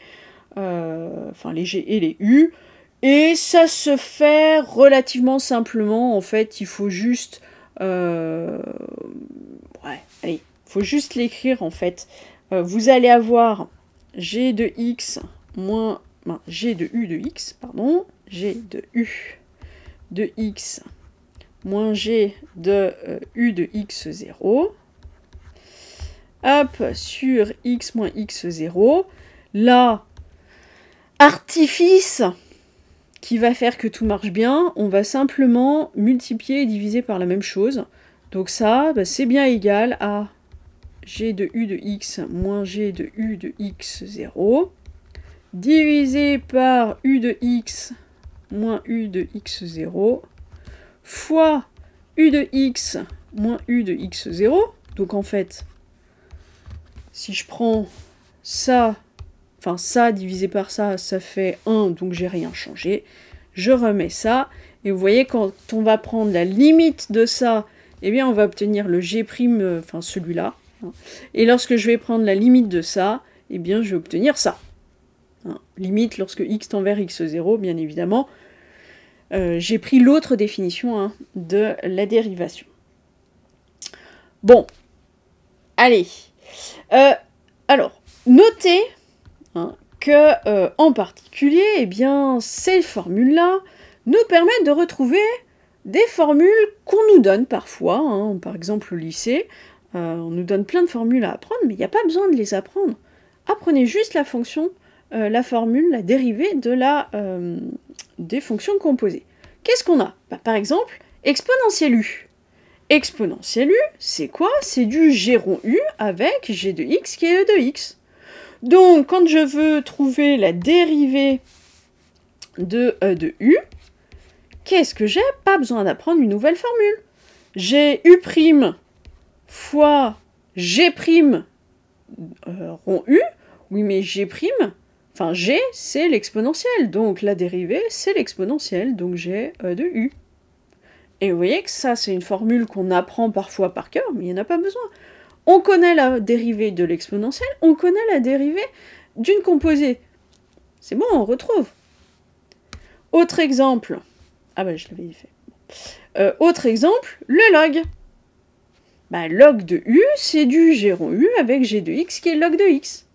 enfin les g et les u, et ça se fait relativement simplement, en fait, il faut juste... faut juste l'écrire, en fait. Vous allez avoir g de x moins... g de u de x, pardon, g de u de x moins g de u de x0, hop, sur x moins x0, là, artifice qui va faire que tout marche bien, on va simplement multiplier et diviser par la même chose. Donc ça, bah, c'est bien égal à g de u de x moins g de u de x0, divisé par u de x moins u de x0, fois u de x moins u de x0. Donc en fait, si je prends ça, enfin ça divisé par ça, ça fait 1, donc j'ai rien changé. Je remets ça, et vous voyez, quand on va prendre la limite de ça, eh bien on va obtenir le g', enfin celui-là. Et lorsque je vais prendre la limite de ça, eh bien je vais obtenir ça. Limite lorsque x tend vers x0, bien évidemment. J'ai pris l'autre définition de la dérivation. Bon, allez. Alors, notez que, en particulier, eh bien, ces formules-là nous permettent de retrouver des formules qu'on nous donne parfois, par exemple au lycée. On nous donne plein de formules à apprendre, mais il n'y a pas besoin de les apprendre. Apprenez juste la fonction, la formule, la dérivée de des fonctions composées. Qu'est-ce qu'on a? Par exemple, exponentielle u. Exponentielle u, c'est quoi? C'est du g rond u avec g de x qui est e de x. Donc, quand je veux trouver la dérivée de e de u, qu'est-ce que j'ai? Pas besoin d'apprendre une nouvelle formule. J'ai u' fois g' rond u. Oui, mais g', enfin g, c'est l'exponentielle. Donc, la dérivée, c'est l'exponentielle. Donc, j'ai e de u. Et vous voyez que ça, c'est une formule qu'on apprend parfois par cœur, mais il n'y en a pas besoin. On connaît la dérivée de l'exponentielle, on connaît la dérivée d'une composée. C'est bon, on retrouve. Autre exemple. Ah ben, je l'avais fait. Autre exemple, le log. Bah, log de u, c'est du g rond u avec g de x qui est log de x.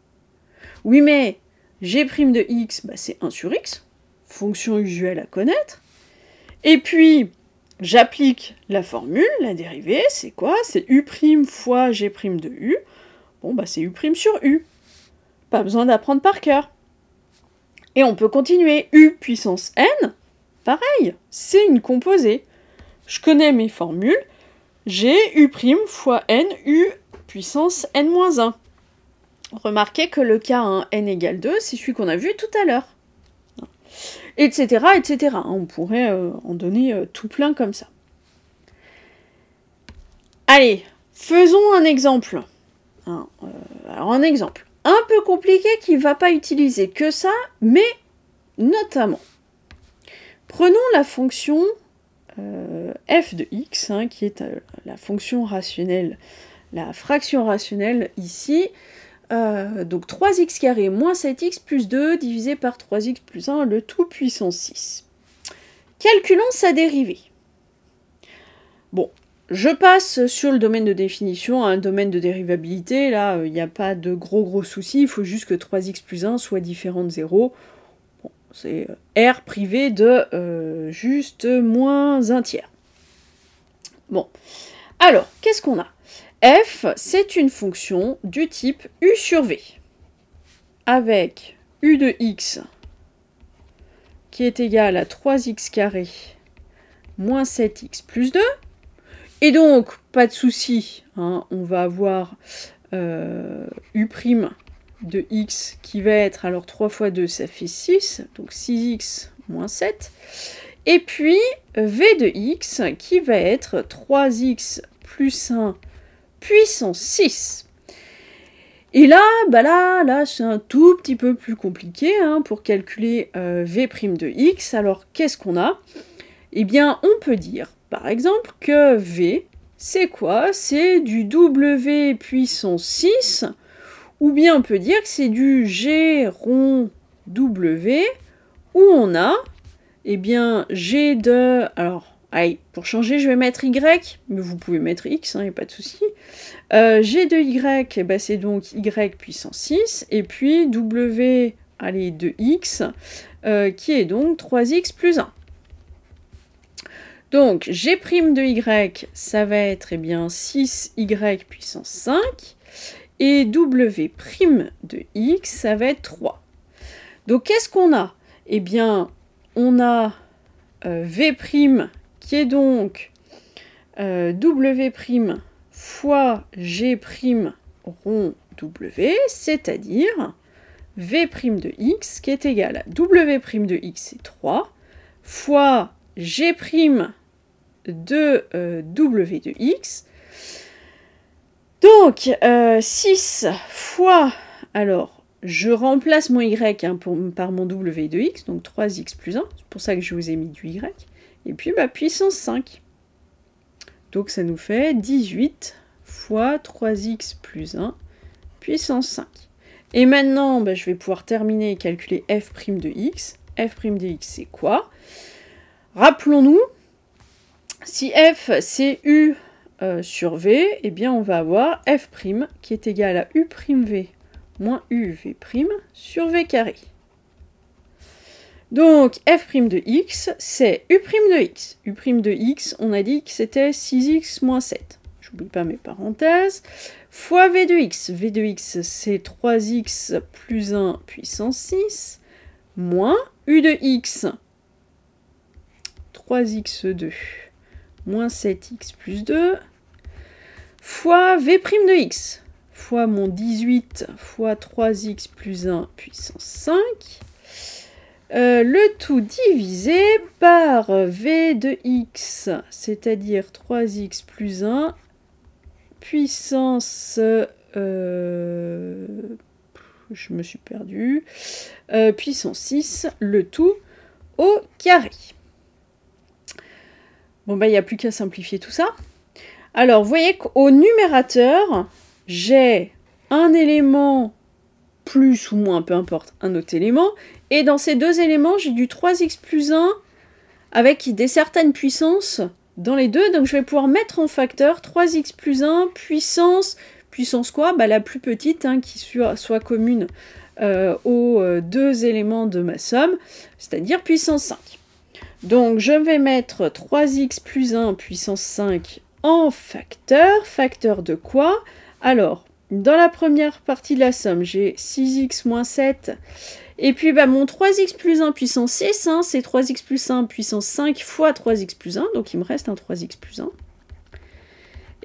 Oui, mais g' de x, bah, c'est 1 sur x, fonction usuelle à connaître. Et puis, j'applique la formule, la dérivée, c'est quoi? C'est u' fois g' de u. Bon, bah c'est u' sur u. Pas besoin d'apprendre par cœur. Et on peut continuer. U puissance n, pareil, c'est une composée. Je connais mes formules. J'ai u' fois n, u puissance n-1. Remarquez que le cas n égale 2, c'est celui qu'on a vu tout à l'heure. Etc., etc. On pourrait en donner tout plein comme ça. Allez, faisons un exemple. Alors un exemple un peu compliqué qui ne va pas utiliser que ça, mais notamment. Prenons la fonction f de x, hein, qui est la fonction rationnelle, la fraction rationnelle ici. Donc 3x carré moins 7x plus 2 divisé par 3x plus 1, le tout puissance 6. Calculons sa dérivée. Bon, je passe sur le domaine de définition, un domaine de dérivabilité. Là, il n'y a pas de gros soucis, il faut juste que 3x plus 1 soit différent de 0. Bon, c'est R privé de juste moins un tiers. Bon, alors, qu'est-ce qu'on a ? F, c'est une fonction du type U sur V, avec U de x qui est égal à 3x carré moins 7x plus 2. Et donc, pas de souci, hein, on va avoir U' de x qui va être, alors 3 fois 2, ça fait 6, donc 6x moins 7. Et puis, V de x qui va être 3x plus 1 puissance 6. Et là, là c'est un tout petit peu plus compliqué hein, pour calculer V' de x. Alors, qu'est-ce qu'on a ? Eh bien, on peut dire, par exemple, que V, c'est quoi ? C'est du W puissance 6, ou bien on peut dire que c'est du G rond W, où on a, eh bien, G de... Alors, allez, pour changer, je vais mettre Y, mais vous pouvez mettre X, il n'y a pas de souci. G de Y, eh ben, c'est donc Y puissance 6, et puis W, allez, de X, qui est donc 3X plus 1. Donc, G' de Y, ça va être, eh bien, 6Y puissance 5, et W' de X, ça va être 3. Donc, qu'est-ce qu'on a ? Eh bien, on a V' qui est donc W' fois G' rond W, c'est-à-dire V' de x qui est égal à W' de x, c'est 3, fois G' de W de x. Donc, 6 fois, alors, je remplace mon y hein, par mon W de x, donc 3x plus 1, c'est pour ça que je vous ai mis du y, et puis puissance 5. Donc ça nous fait 18 fois 3x plus 1 puissance 5. Et maintenant, je vais pouvoir terminer et calculer f' de x. F' de x, c'est quoi ? Rappelons-nous, si f c'est u sur v, eh bien on va avoir f' qui est égal à u'v moins uv' sur v carré. Donc f' de x, c'est u' de x. U' de x, on a dit que c'était 6x moins 7. J'oublie pas mes parenthèses. Fois v de x. V de x, c'est 3x plus 1 puissance 6, moins u de x, 3x2, moins 7x plus 2, fois v' de x, fois mon 18 fois 3x plus 1 puissance 5, le tout divisé par v de x, c'est-à-dire 3x plus 1 puissance... je me suis perdue. Puissance 6, le tout au carré. Bon, il n'y a plus qu'à simplifier tout ça. Alors, vous voyez qu'au numérateur, j'ai un élément plus ou moins, peu importe, un autre élément. Et dans ces deux éléments, j'ai du 3x plus 1 avec des certaines puissances dans les deux. Donc, je vais pouvoir mettre en facteur 3x plus 1 puissance... Puissance quoi ? La plus petite, hein, qui soit commune aux deux éléments de ma somme, c'est-à-dire puissance 5. Donc, je vais mettre 3x plus 1 puissance 5 en facteur. Facteur de quoi ? Alors, dans la première partie de la somme, j'ai 6x moins 7. Et puis, mon 3x plus 1 puissance 6, hein, c'est 3x plus 1 puissance 5 fois 3x plus 1. Donc, il me reste un 3x plus 1.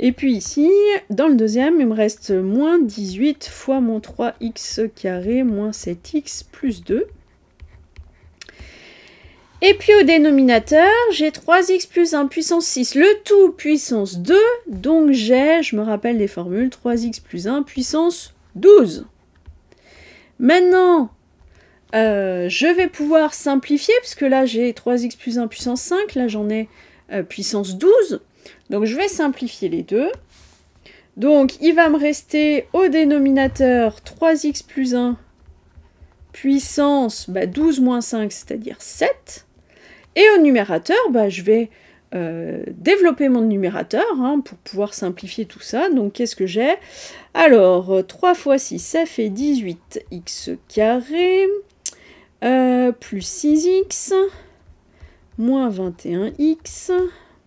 Et puis ici, dans le deuxième, il me reste moins 18 fois mon 3x carré moins 7x plus 2. Et puis au dénominateur, j'ai 3x plus 1 puissance 6, le tout puissance 2. Donc j'ai, je me rappelle les formules, 3x plus 1 puissance 12. Maintenant, je vais pouvoir simplifier, parce que là j'ai 3x plus 1 puissance 5, là j'en ai puissance 12. Donc je vais simplifier les deux. Donc il va me rester au dénominateur 3x plus 1 puissance 12 moins 5, c'est-à-dire 7. Et au numérateur, je vais développer mon numérateur pour pouvoir simplifier tout ça. Donc qu'est-ce que j'ai? Alors 3 fois 6, ça fait 18x carré, plus 6x, moins 21x,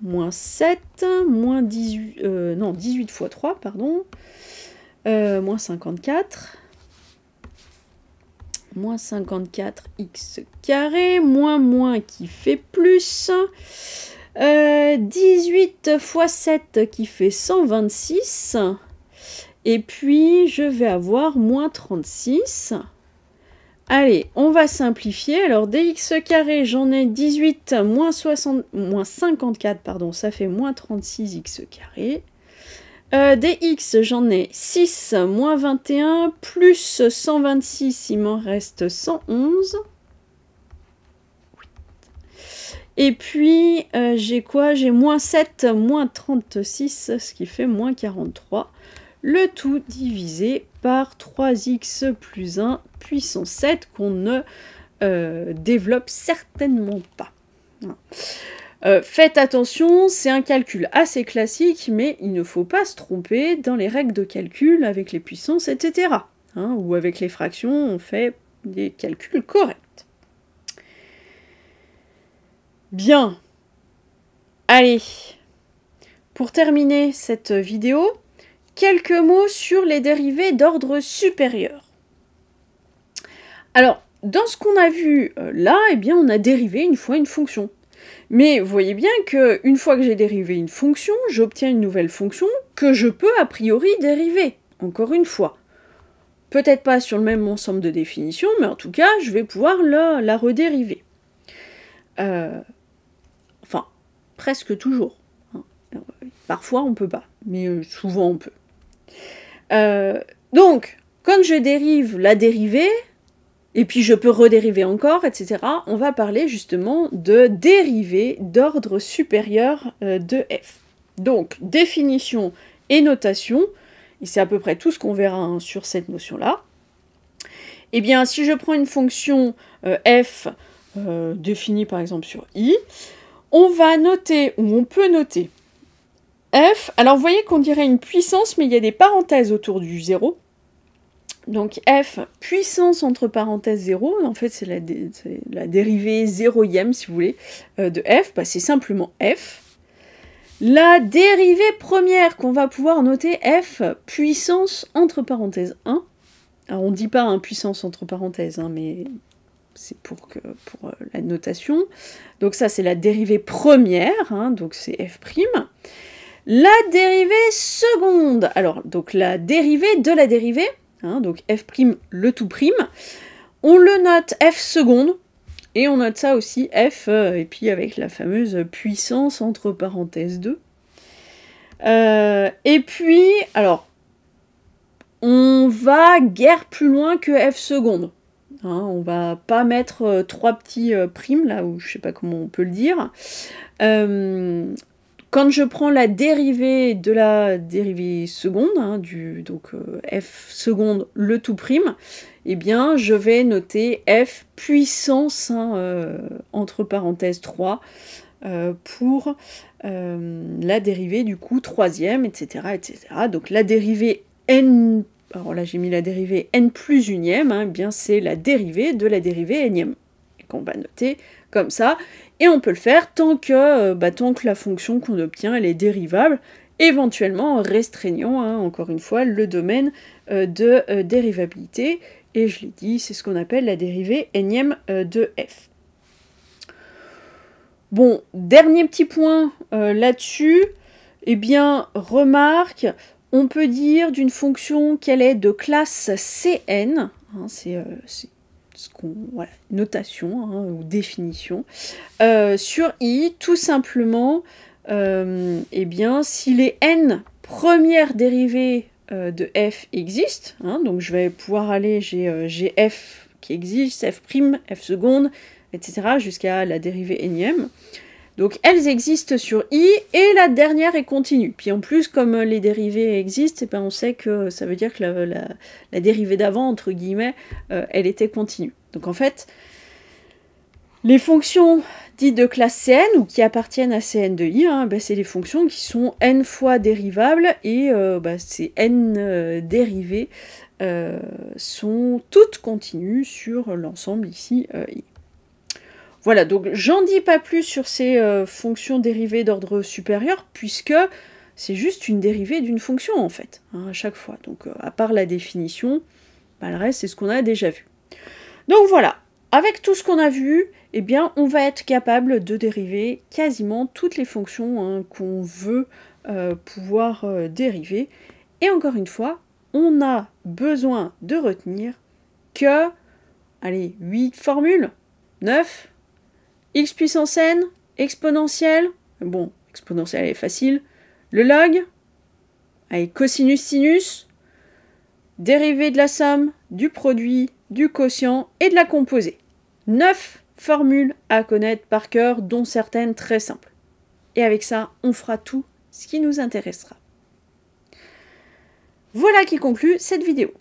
moins 7, moins 18, non 18 fois 3, pardon, moins 54, moins 54x carré, moins qui fait plus, 18 fois 7 qui fait 126, et puis je vais avoir moins 36. Allez, on va simplifier. Alors, dx carré, j'en ai 18 moins 54, pardon, ça fait moins 36x carré. Dx, j'en ai 6 moins 21 plus 126, il m'en reste 111. Et puis, j'ai quoi? J'ai moins 7 moins 36, ce qui fait moins 43. Le tout divisé par 3x plus 1 puissance 7 qu'on ne développe certainement pas. Faites attention, c'est un calcul assez classique, mais il ne faut pas se tromper dans les règles de calcul avec les puissances, etc. Ou avec les fractions, on fait des calculs corrects. Bien. Allez. Pour terminer cette vidéo, quelques mots sur les dérivés d'ordre supérieur. Alors, dans ce qu'on a vu là, eh bien, on a dérivé une fois une fonction. Mais vous voyez bien qu'une fois que j'ai dérivé une fonction, j'obtiens une nouvelle fonction que je peux a priori dériver, encore une fois. Peut-être pas sur le même ensemble de définitions, mais en tout cas, je vais pouvoir la redériver. Enfin, presque toujours. Parfois, on peut pas, mais souvent, on peut. Donc, quand je dérive la dérivée, et puis je peux redériver encore, etc., on va parler justement de dérivée d'ordre supérieur de f. Donc, définition et notation, et c'est à peu près tout ce qu'on verra sur cette notion-là. Eh bien, si je prends une fonction f définie par exemple sur i, on va noter, ou on peut noter, f, alors vous voyez qu'on dirait une puissance, mais il y a des parenthèses autour du 0. Donc f puissance entre parenthèses 0, en fait c'est la dérivée zéroïème si vous voulez de f, c'est simplement f. La dérivée première qu'on va pouvoir noter f puissance entre parenthèses 1. Alors on ne dit pas puissance entre parenthèses, mais c'est pour la notation. Donc ça c'est la dérivée première, donc c'est f'. La dérivée seconde, alors donc la dérivée de la dérivée, donc f' le tout prime, on le note f seconde, et on note ça aussi f, et puis avec la fameuse puissance entre parenthèses 2. Et puis, alors, on va guère plus loin que f seconde. On va pas mettre 3 petits primes, là, ou je sais pas comment on peut le dire. Quand je prends la dérivée de la dérivée seconde, donc f seconde le tout prime, eh bien je vais noter f puissance entre parenthèses 3 pour la dérivée du coup troisième, etc., etc. Donc la dérivée n, alors là j'ai mis la dérivée n plus unième, eh bien c'est la dérivée de la dérivée énième, qu'on va noter comme ça. Et on peut le faire tant que la fonction qu'on obtient elle est dérivable, éventuellement en restreignant, encore une fois, le domaine de dérivabilité. Et je l'ai dit, c'est ce qu'on appelle la dérivée énième de f. Bon, dernier petit point là-dessus, eh bien, remarque, on peut dire d'une fonction qu'elle est de classe Cn, c'est voilà, notation ou définition, sur i, tout simplement, eh bien, si les n premières dérivées de f existent, donc je vais pouvoir aller, j'ai f qui existent, f', f seconde, etc. jusqu'à la dérivée énième. Donc elles existent sur i, et la dernière est continue. Puis en plus, comme les dérivées existent, on sait que ça veut dire que la dérivée d'avant, entre guillemets, elle était continue. Donc en fait, les fonctions dites de classe Cn, ou qui appartiennent à Cn de i, c'est les fonctions qui sont n fois dérivables, et ces n dérivées sont toutes continues sur l'ensemble ici i. Voilà, donc j'en dis pas plus sur ces fonctions dérivées d'ordre supérieur, puisque c'est juste une dérivée d'une fonction, en fait, à chaque fois. Donc, à part la définition, le reste, c'est ce qu'on a déjà vu. Donc voilà, avec tout ce qu'on a vu, eh bien, on va être capable de dériver quasiment toutes les fonctions qu'on veut pouvoir dériver. Et encore une fois, on a besoin de retenir que, allez, 8 formules, 9, x puissance n, exponentielle, bon, exponentielle est facile, le log, avec cosinus, sinus, dérivée de la somme, du produit, du quotient et de la composée. 9 formules à connaître par cœur, dont certaines très simples. Et avec ça, on fera tout ce qui nous intéressera. Voilà qui conclut cette vidéo.